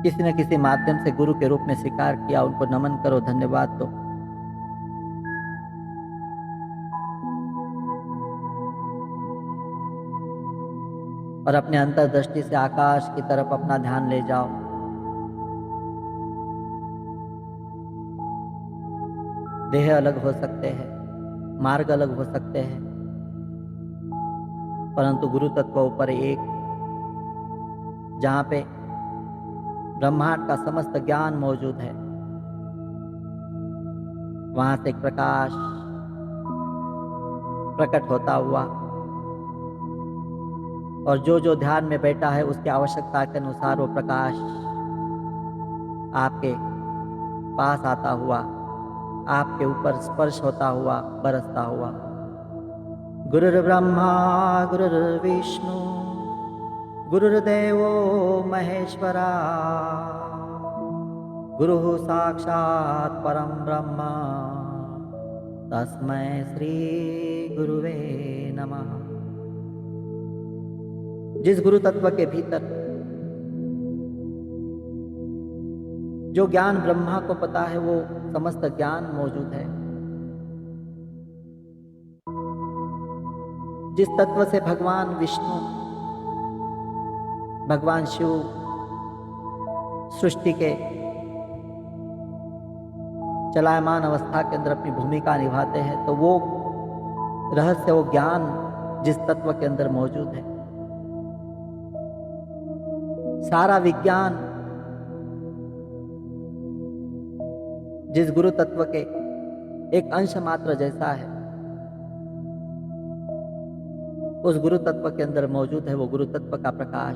किसी न किसी माध्यम से गुरु के रूप में स्वीकार किया, उनको नमन करो, धन्यवाद दो। और अपने अंतर्दृष्टि से आकाश की तरफ अपना ध्यान ले जाओ। देह अलग हो सकते हैं, मार्ग अलग हो सकते हैं, परंतु गुरु तत्व ऊपर एक, जहां पे ब्रह्मांड का समस्त ज्ञान मौजूद है, वहां से एक प्रकाश प्रकट होता हुआ, और जो जो ध्यान में बैठा है उसकी आवश्यकता के अनुसार वो प्रकाश आपके पास आता हुआ, आपके ऊपर स्पर्श होता हुआ, बरसता हुआ। गुरुर्ब्रह्मा गुरुर्विष्णु गुरुर्देवो महेश्वरा, गुरुः साक्षात् परं ब्रह्म, तस्मै श्री गुरुवे नमः। जिस गुरु तत्व के भीतर जो ज्ञान ब्रह्मा को पता है, वो समस्त ज्ञान मौजूद है। जिस तत्व से भगवान विष्णु, भगवान शिव सृष्टि के चलायमान अवस्था के अंदर अपनी भूमिका निभाते हैं, तो वो रहस्य, वो ज्ञान जिस तत्व के अंदर मौजूद है, सारा विज्ञान जिस गुरु तत्व के एक अंश मात्र जैसा है, उस गुरु तत्व के अंदर मौजूद है। वो गुरु तत्व का प्रकाश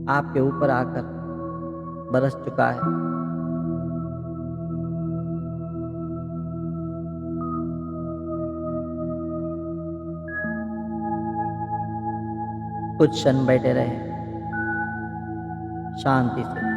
आपके ऊपर आकर बरस चुका है। कुछ क्षण बैठे रहे शांति से।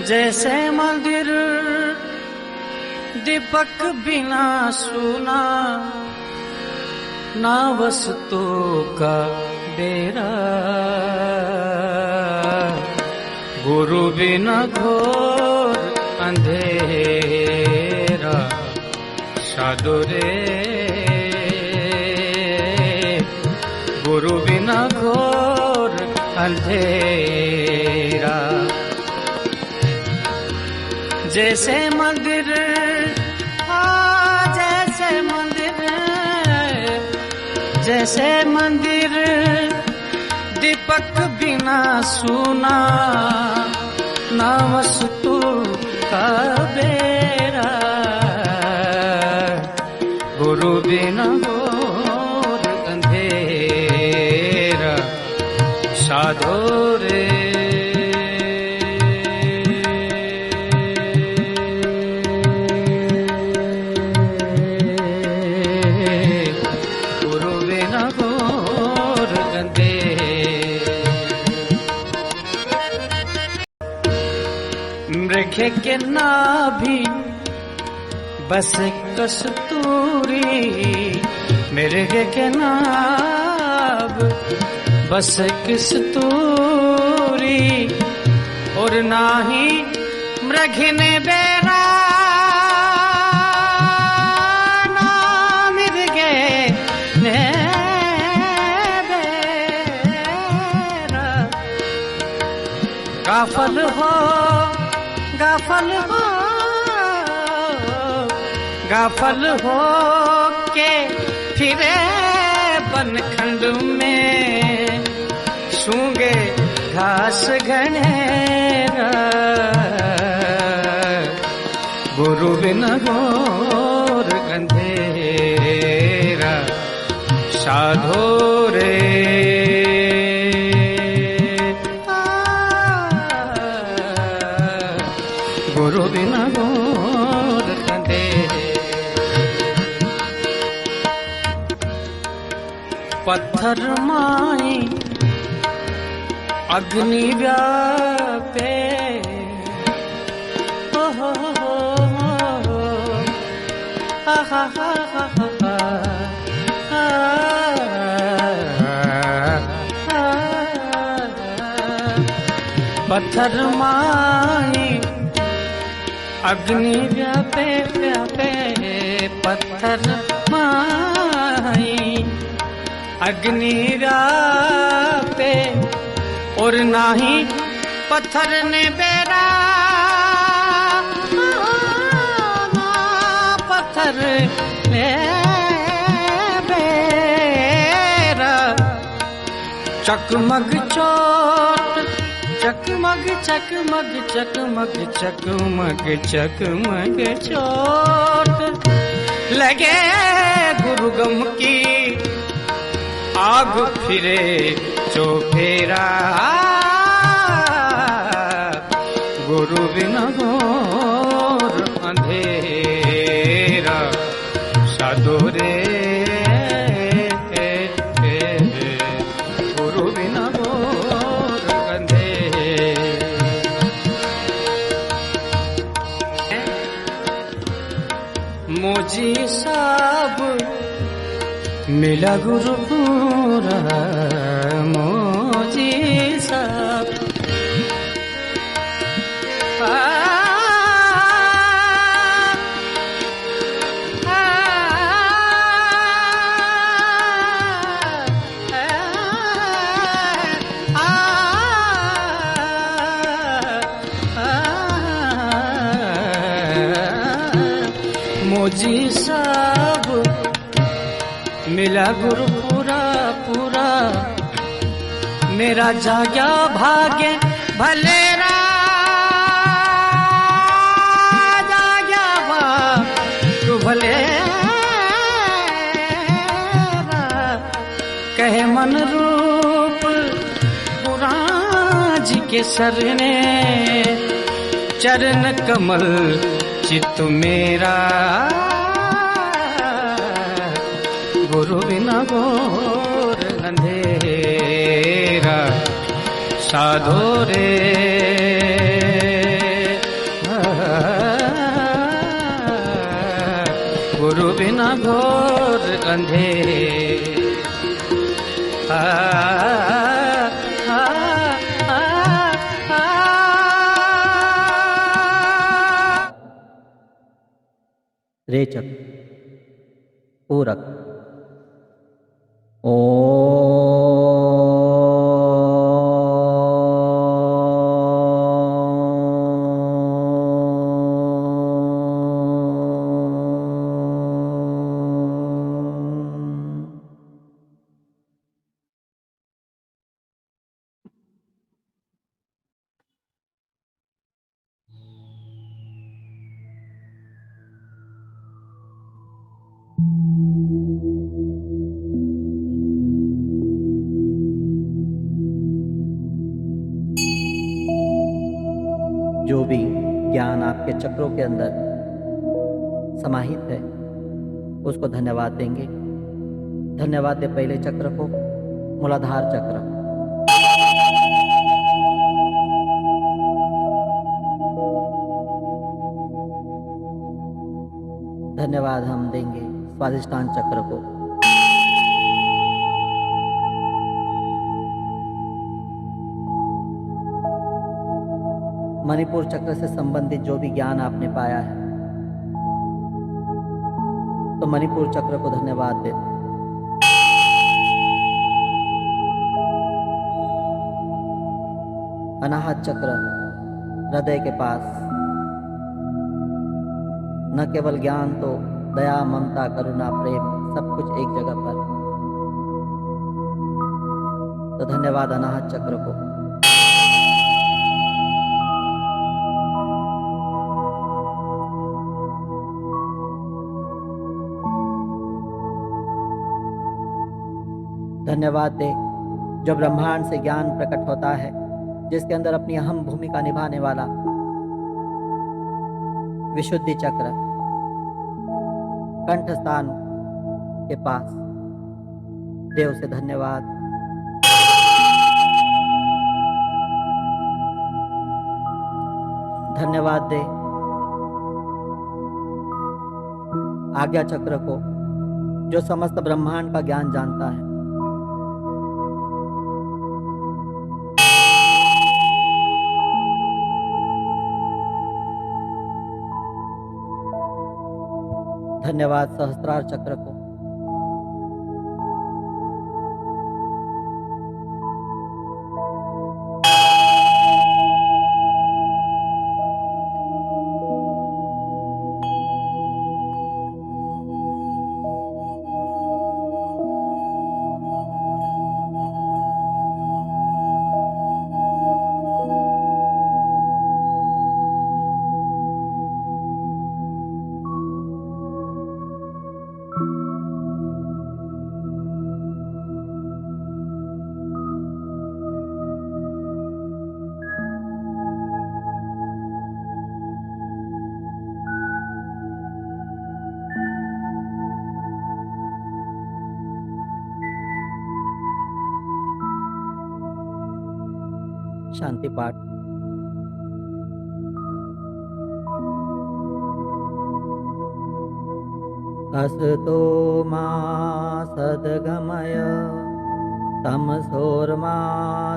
जैसे मंदिर दीपक बिना सुना, ना वस्तु का बेरा, गुरु बिना घोर अंधेरा, साधु रे गुरु बिना घोर अंधेरा। जैसे मंदिर, जैसे मंदिर, जैसे मंदिर दीपक बिना सुना, ना वस्तु का बेरा, गुरु बिना घोर अंधेरा, साधो रे गुरु बिना घोर अंधेरा। मृग के नाभि बस कस्तूरी, मृग के नाभ बस कस्तूरी, और नाही मृग ने बेरा, ना मृग ने बेरा। गाफल हो, गाफल हो, गाफल हो के फिरे बनखंड में, सूंगे घास घनेरा, गुरु बिना घोर अंधेरा, साधो रे गुरु बिना घोर अंधेरा। पत्थर माई अग्नि व्यापे, हो हो हो हो, हा हा हा हा हा, पत्थर माई अग्नि व्यापे व्यापे, पत्थर माई अग्नि व्यापे, और नाही पत्थर ने बेरा, ना पत्थर ने बेरा। चकमक चोट, चकमक चकमक चकमक चकमक चकमक चोट लगे, गुरु गम की आग फिरे चौफेरा, गुरु बिना घोर अंधेरा, साधो रे गुरु बिना घोर अंधेरा। मोजी साहब मिला गुरु पूरा, मोजी साहब मोजी साहब मिला गुरु पूरा पूरा, मेरा जाग्या भाग्य भलेरा, जाग्या भाग्य भलेरा। कहे मन रूप पुराण जी के सर ने, चरण कमल चित मेरा, गुरु बिना घोर अंधेरा, साधो रे गुरु बिना घोर अंधेर। आ, आ, आ, आ, रेचक, पूरक। ओम। जो भी ज्ञान आपके चक्रों के अंदर समाहित है उसको धन्यवाद देंगे। धन्यवाद दे पहले चक्र को, मूलाधार चक्र। धन्यवाद हम देंगे स्वादिष्टान चक्र को। मणिपुर चक्र से संबंधित जो भी ज्ञान आपने पाया है तो मणिपुर चक्र को धन्यवाद दें। अनाहत चक्र हृदय के पास, न केवल ज्ञान तो दया, ममता, करुणा, प्रेम सब कुछ एक जगह पर। तो धन्यवाद अनाहत चक्र को। धन्यवाद दे जो ब्रह्मांड से ज्ञान प्रकट होता है, जिसके अंदर अपनी अहम भूमिका निभाने वाला विशुद्धि चक्र कंठ स्थान के पास। देव से धन्यवाद। धन्यवाद दे आज्ञा चक्र को जो समस्त ब्रह्मांड का ज्ञान जानता है। धन्यवाद सहस्त्रार चक्र को। शांति पाठ। असतो मा सद्गमय तमसोर्मा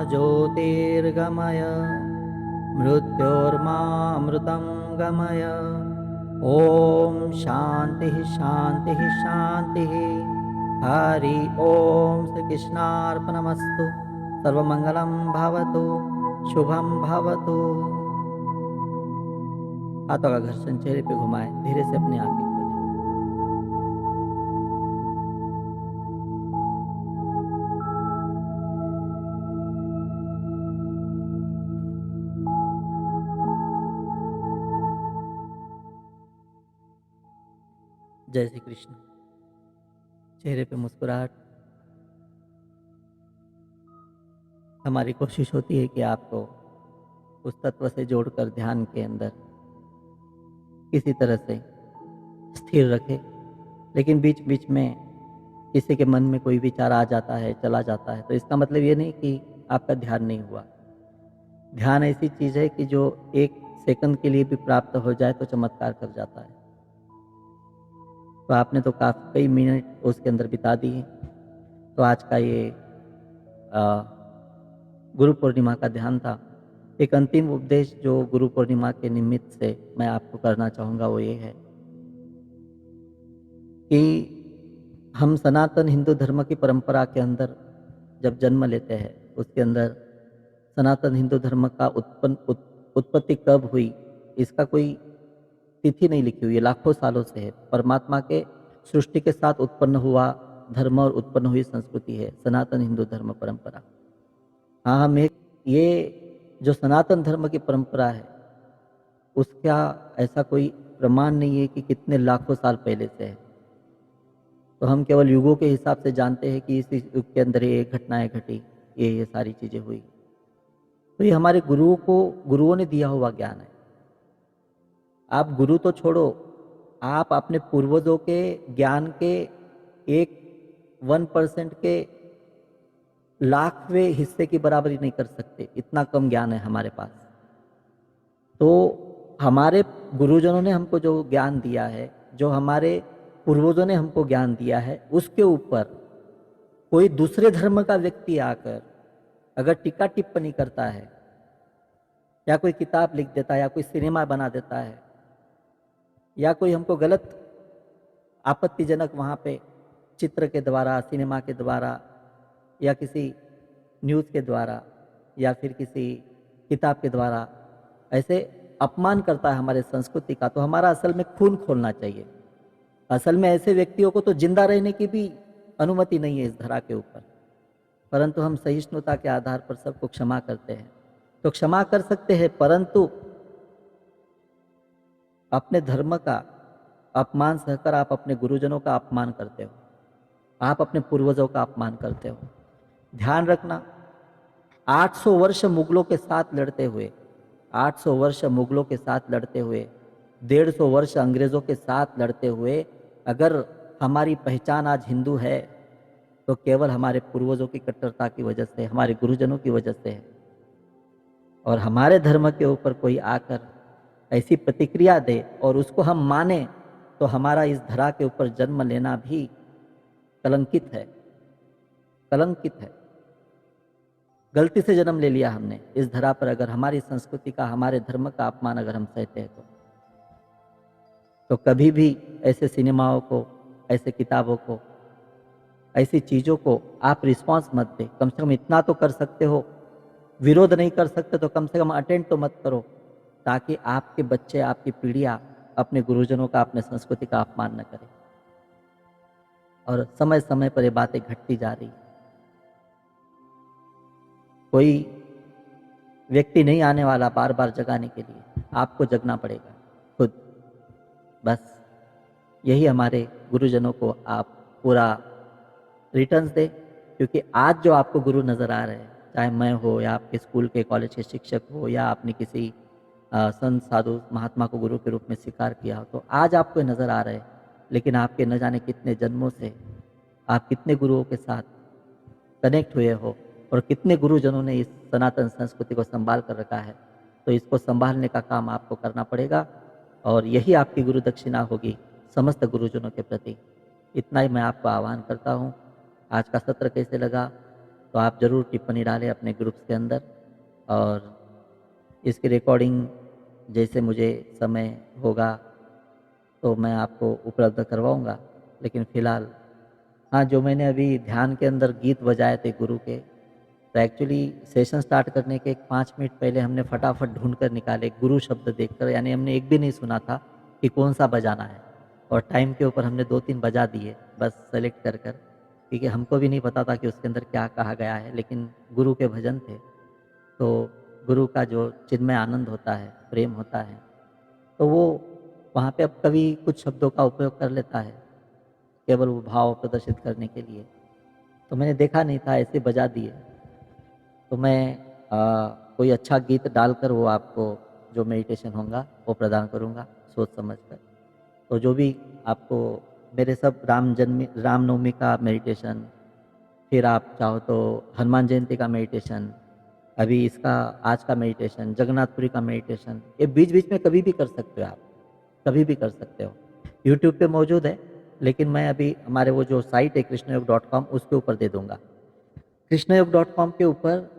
ज्योतिर्गमय मृत्योर्मामृतं गमय। ओम शांति शांति शांति। हरि ओम श्री कृष्णार्पणमस्तु। सर्वमंगलं भवतु, शुभम भवतु। हाथों का घर्षण चेहरे पे घुमाए, धीरे से अपनी आंखें खोलें। जय श्री कृष्ण। चेहरे पे मुस्कुराहट। हमारी कोशिश होती है कि आपको उस तत्व से जोड़कर ध्यान के अंदर किसी तरह से स्थिर रखे, लेकिन बीच बीच में किसी के मन में कोई विचार आ जाता है, चला जाता है, तो इसका मतलब ये नहीं कि आपका ध्यान नहीं हुआ। ध्यान ऐसी चीज है कि जो एक सेकंड के लिए भी प्राप्त हो जाए तो चमत्कार कर जाता है। तो आपने तो काफ़ी कई मिनट उसके अंदर बिता दिए। तो आज का ये अ, गुरु पूर्णिमा का ध्यान था। एक अंतिम उपदेश जो गुरु पूर्णिमा के निमित्त से मैं आपको करना चाहूँगा वो ये है कि हम सनातन हिंदू धर्म की परंपरा के अंदर जब जन्म लेते हैं, उसके अंदर सनातन हिंदू धर्म का उत्पत्ति कब हुई, इसका कोई तिथि नहीं लिखी हुई है, लाखों सालों से है। परमात्मा के सृष्टि के साथ उत्पन्न हुआ धर्म और उत्पन्न हुई संस्कृति है सनातन हिंदू धर्म परंपरा। हाँ, हम एक ये जो सनातन धर्म की परंपरा है, उसका ऐसा कोई प्रमाण नहीं है कि कितने लाखों साल पहले से है। तो हम केवल युगों के हिसाब से जानते हैं कि इस युग के अंदर ये घटनाएं घटी, ये सारी चीज़ें हुई। तो ये हमारे गुरुओं ने दिया हुआ ज्ञान है। आप गुरु तो छोड़ो, आप अपने पूर्वजों के ज्ञान के एक 1% के लाखवें हिस्से की बराबरी नहीं कर सकते, इतना कम ज्ञान है हमारे पास। तो हमारे गुरुजनों ने हमको जो ज्ञान दिया है, जो हमारे पूर्वजों ने हमको ज्ञान दिया है, उसके ऊपर कोई दूसरे धर्म का व्यक्ति आकर अगर टीका टिप्पणी करता है या कोई किताब लिख देता है या कोई सिनेमा बना देता है या कोई हमको गलत आपत्तिजनक वहाँ पे चित्र के द्वारा, सिनेमा के द्वारा या किसी न्यूज़ के द्वारा या फिर किसी किताब के द्वारा ऐसे अपमान करता है हमारे संस्कृति का, तो हमारा असल में खून खोलना चाहिए। असल में ऐसे व्यक्तियों को तो जिंदा रहने की भी अनुमति नहीं है इस धरा के ऊपर, परंतु हम सहिष्णुता के आधार पर सबको क्षमा करते हैं। तो क्षमा कर सकते हैं, परंतु अपने धर्म का अपमान सहकर आप अपने गुरुजनों का अपमान करते हो, आप अपने पूर्वजों का अपमान करते हो। ध्यान रखना, 800 वर्ष मुगलों के साथ लड़ते हुए, 800 वर्ष मुगलों के साथ लड़ते हुए, 150 वर्ष अंग्रेजों के साथ लड़ते हुए अगर हमारी पहचान आज हिंदू है तो केवल हमारे पूर्वजों की कट्टरता की वजह से, हमारे गुरुजनों की वजह से है। और हमारे धर्म के ऊपर कोई आकर ऐसी प्रतिक्रिया दे और उसको हम माने तो हमारा इस धरा के ऊपर जन्म लेना भी कलंकित है, कलंकित है। गलती से जन्म ले लिया हमने इस धरा पर। अगर हमारी संस्कृति का, हमारे धर्म का अपमान अगर हम सहते हैं तो कभी भी ऐसे सिनेमाओं को, ऐसे किताबों को, ऐसी चीज़ों को आप रिस्पांस मत दे। कम से कम इतना तो कर सकते हो, विरोध नहीं कर सकते तो कम से कम अटेंड तो मत करो, ताकि आपके बच्चे, आपकी पीढ़ियाँ अपने गुरुजनों का, अपने संस्कृति का अपमान न करें। और समय समय पर ये बातें घटती जा रही। कोई व्यक्ति नहीं आने वाला बार बार जगाने के लिए, आपको जगना पड़ेगा खुद। बस यही हमारे गुरुजनों को आप पूरा रिटर्न्स दे, क्योंकि आज जो आपको गुरु नज़र आ रहे हैं, चाहे मैं हो या आपके स्कूल के, कॉलेज के शिक्षक हो या आपने किसी संत साधु महात्मा को गुरु के रूप में स्वीकार किया हो, तो आज आपको नज़र आ रहे हैं। लेकिन आपके न जाने कितने जन्मों से आप कितने गुरुओं के साथ कनेक्ट हुए हो और कितने गुरुजनों ने इस सनातन संस्कृति को संभाल कर रखा है। तो इसको संभालने का काम आपको करना पड़ेगा और यही आपकी गुरु दक्षिणा होगी समस्त गुरुजनों के प्रति। इतना ही मैं आपको आह्वान करता हूँ। आज का सत्र कैसे लगा तो आप ज़रूर टिप्पणी डालें अपने ग्रुप्स के अंदर, और इसकी रिकॉर्डिंग जैसे मुझे समय होगा तो मैं आपको उपलब्ध करवाऊँगा। लेकिन फ़िलहाल हाँ, जो मैंने अभी ध्यान के अंदर गीत बजाए थे गुरु के, तो एक्चुअली सेशन स्टार्ट करने के 5 मिनट पहले हमने फटाफट ढूंढ कर निकाले गुरु शब्द देखकर, यानी हमने एक भी नहीं सुना था कि कौन सा बजाना है, और टाइम के ऊपर हमने 2-3 बजा दिए बस सेलेक्ट कर कर, क्योंकि हमको भी नहीं पता था कि उसके अंदर क्या कहा गया है। लेकिन गुरु के भजन थे, तो गुरु का जो चिन्मय आनंद होता है, प्रेम होता है, तो वो वहाँ पे अब कभी कुछ शब्दों का उपयोग कर लेता है केवल वो भाव प्रदर्शित करने के लिए। तो मैंने देखा नहीं था, ऐसे बजा दिए। तो मैं कोई अच्छा गीत डालकर वो आपको जो मेडिटेशन होगा वो प्रदान करूँगा सोच समझ कर। तो जो भी आपको मेरे सब रामनवमी का मेडिटेशन, फिर आप चाहो तो हनुमान जयंती का मेडिटेशन, अभी इसका आज का मेडिटेशन, जगन्नाथपुरी का मेडिटेशन, ये बीच बीच में कभी भी कर सकते हो आप, कभी भी कर सकते हो। यूट्यूब पे मौजूद है, लेकिन मैं अभी हमारे वो जो साइट है कृष्णयोग.com उसके ऊपर दे दूँगा। कृष्णयोग.com के ऊपर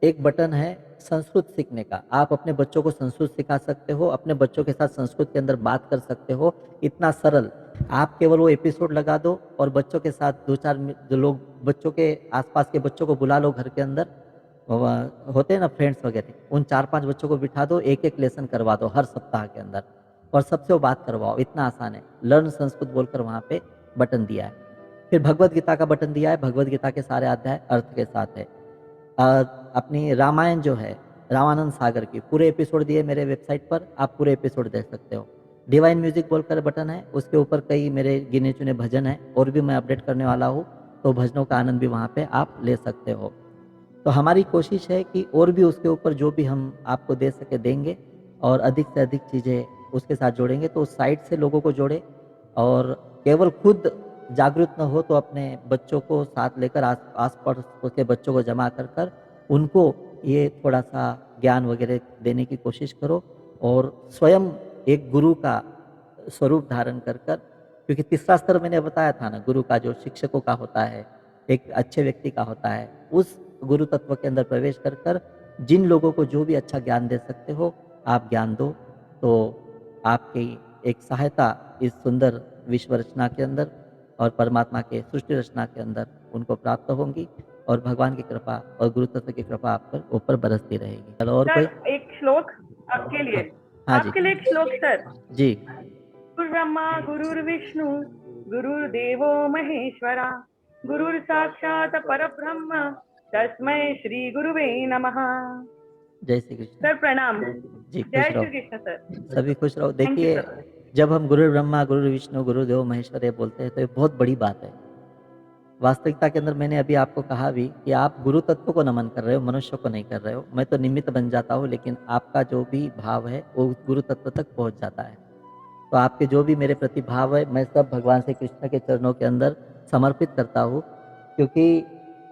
एक बटन है संस्कृत सीखने का। आप अपने बच्चों को संस्कृत सिखा सकते हो, अपने बच्चों के साथ संस्कृत के अंदर बात कर सकते हो, इतना सरल। आप केवल वो एपिसोड लगा दो और बच्चों के साथ 2-4 जो लोग बच्चों के आस-पास के बच्चों को बुला लो घर के अंदर, होते हैं ना फ्रेंड्स वगैरह, उन 4-5 बच्चों को बिठा दो, एक-एक लेसन करवा दो हर सप्ताह के अंदर और सबसे वो बात करवाओ, इतना आसान है। लर्न संस्कृत बोलकर वहाँ पे बटन दिया है। फिर भगवद गीता का बटन दिया है, भगवद गीता के सारे अध्याय अर्थ के साथ है। अ, अपनी रामायण जो है, रामानंद सागर की पूरे एपिसोड दिए मेरे वेबसाइट पर, आप पूरे एपिसोड देख सकते हो। डिवाइन म्यूजिक बोलकर बटन है, उसके ऊपर कई मेरे गिने चुने भजन हैं और भी मैं अपडेट करने वाला हूँ, तो भजनों का आनंद भी वहाँ पे आप ले सकते हो। तो हमारी कोशिश है कि और भी उसके ऊपर जो भी हम आपको दे सके देंगे और अधिक से अधिक चीज़ें उसके साथ जोड़ेंगे, तो उस साइट से लोगों को जोड़े और केवल खुद जागरूक न हो तो अपने बच्चों को साथ लेकर आस पड़ोस के बच्चों को जमा कर कर उनको ये थोड़ा सा ज्ञान वगैरह देने की कोशिश करो और स्वयं एक गुरु का स्वरूप धारण कर कर, क्योंकि तीसरा स्तर मैंने बताया था ना, गुरु का जो शिक्षकों का होता है, एक अच्छे व्यक्ति का होता है, उस गुरु तत्व के अंदर प्रवेश कर कर जिन लोगों को जो भी अच्छा ज्ञान दे सकते हो आप ज्ञान दो, तो आपकी एक सहायता इस सुंदर विश्व रचना के अंदर और परमात्मा के सृष्टि रचना के अंदर उनको प्राप्त होंगी और भगवान की कृपा और गुरु तत्व की कृपा आप पर ऊपर बरसती रहेगी। चलो और कोई? सर एक श्लोक आपके लिए। हाँ जी। आपके लिए एक श्लोक सर। जी। गुरुर्ब्रह्मा गुरुर्विष्णु गुरुर्देवो महेश्वरा गुरुर साक्षात परब्रह्म तस्मै श्री गुरुवे नमः। जय श्री कृष्ण सर प्रणाम। जी। खुश जय रहो, श्री कृष्ण सर। सभी खुश रहो। थैंक यू देखिए, सर। जब हम गुरु ब्रह्मा गुरु विष्णु गुरुदेव महेश्वर ये बोलते हैं तो ये बहुत बड़ी बात है। वास्तविकता के अंदर मैंने अभी आपको कहा भी कि आप गुरु तत्व को नमन कर रहे हो, मनुष्य को नहीं कर रहे हो। मैं तो निमित्त बन जाता हूँ, लेकिन आपका जो भी भाव है वो उस गुरु तत्व तक पहुँच जाता है। तो आपके जो भी मेरे प्रति भाव है मैं सब भगवान श्री कृष्ण के चरणों के अंदर समर्पित करता हूँ, क्योंकि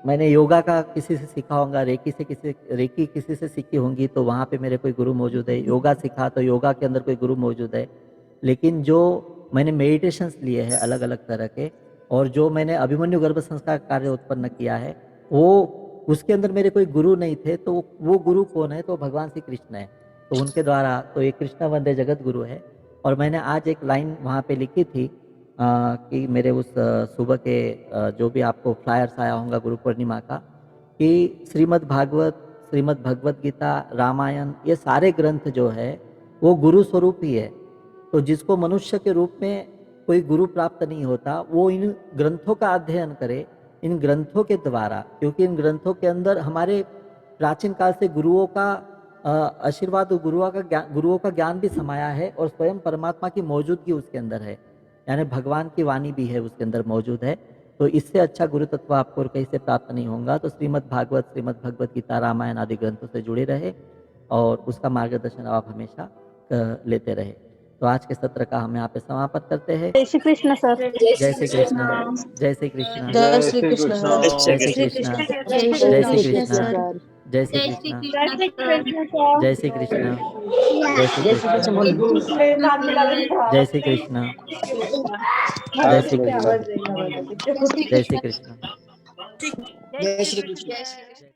मैंने योगा का किसी से सीखा होगा, रेकी किसी से सीखी होंगी तो वहाँ पे मेरे कोई गुरु मौजूद है। योगा सीखा तो योगा के अंदर कोई गुरु मौजूद है। लेकिन जो मैंने मेडिटेशंस लिए हैं अलग अलग तरह के और जो मैंने अभिमन्यु गर्भ संस्कार कार्य उत्पन्न किया है, वो उसके अंदर मेरे कोई गुरु नहीं थे। तो वो गुरु कौन है? तो भगवान श्री कृष्ण है। तो उनके द्वारा तो ये कृष्ण वंदे जगत गुरु है। और मैंने आज एक लाइन वहाँ पे लिखी थी कि मेरे उस सुबह के जो भी आपको फ्लायर्स आया होगा गुरु पूर्णिमा का, कि श्रीमद् भागवत, श्रीमद् भगवत गीता, रामायण, ये सारे ग्रंथ जो है वो गुरु स्वरूप ही है। तो जिसको मनुष्य के रूप में कोई गुरु प्राप्त नहीं होता, वो इन ग्रंथों का अध्ययन करे, इन ग्रंथों के द्वारा, क्योंकि इन ग्रंथों के अंदर हमारे प्राचीन काल से गुरुओं का आशीर्वाद, गुरुओं का ज्ञान भी समाया है और स्वयं परमात्मा की मौजूदगी उसके अंदर है, यानी भगवान की वाणी भी है उसके अंदर मौजूद है। तो इससे अच्छा गुरु तत्व आपको और कहीं से प्राप्त नहीं होगा। तो श्रीमद् भागवत, श्रीमद् भगवत गीता, रामायण आदि ग्रंथों से जुड़े रहे और उसका मार्गदर्शन आप हमेशा लेते रहे। तो आज के सत्र का हम यहाँ पे समापन करते हैं। जय श्री कृष्ण सर। जय श्री कृष्ण, जय श्री कृष्ण, जय श्री कृष्ण सर। जय श्री कृष्ण, जय श्री कृष्ण, जय श्री कृष्ण, जय श्री कृष्ण, जय श्री कृष्ण, जय श्री कृष्ण, जय श्री कृष्ण, जय श्री कृष्ण। जय श्री कृष्ण।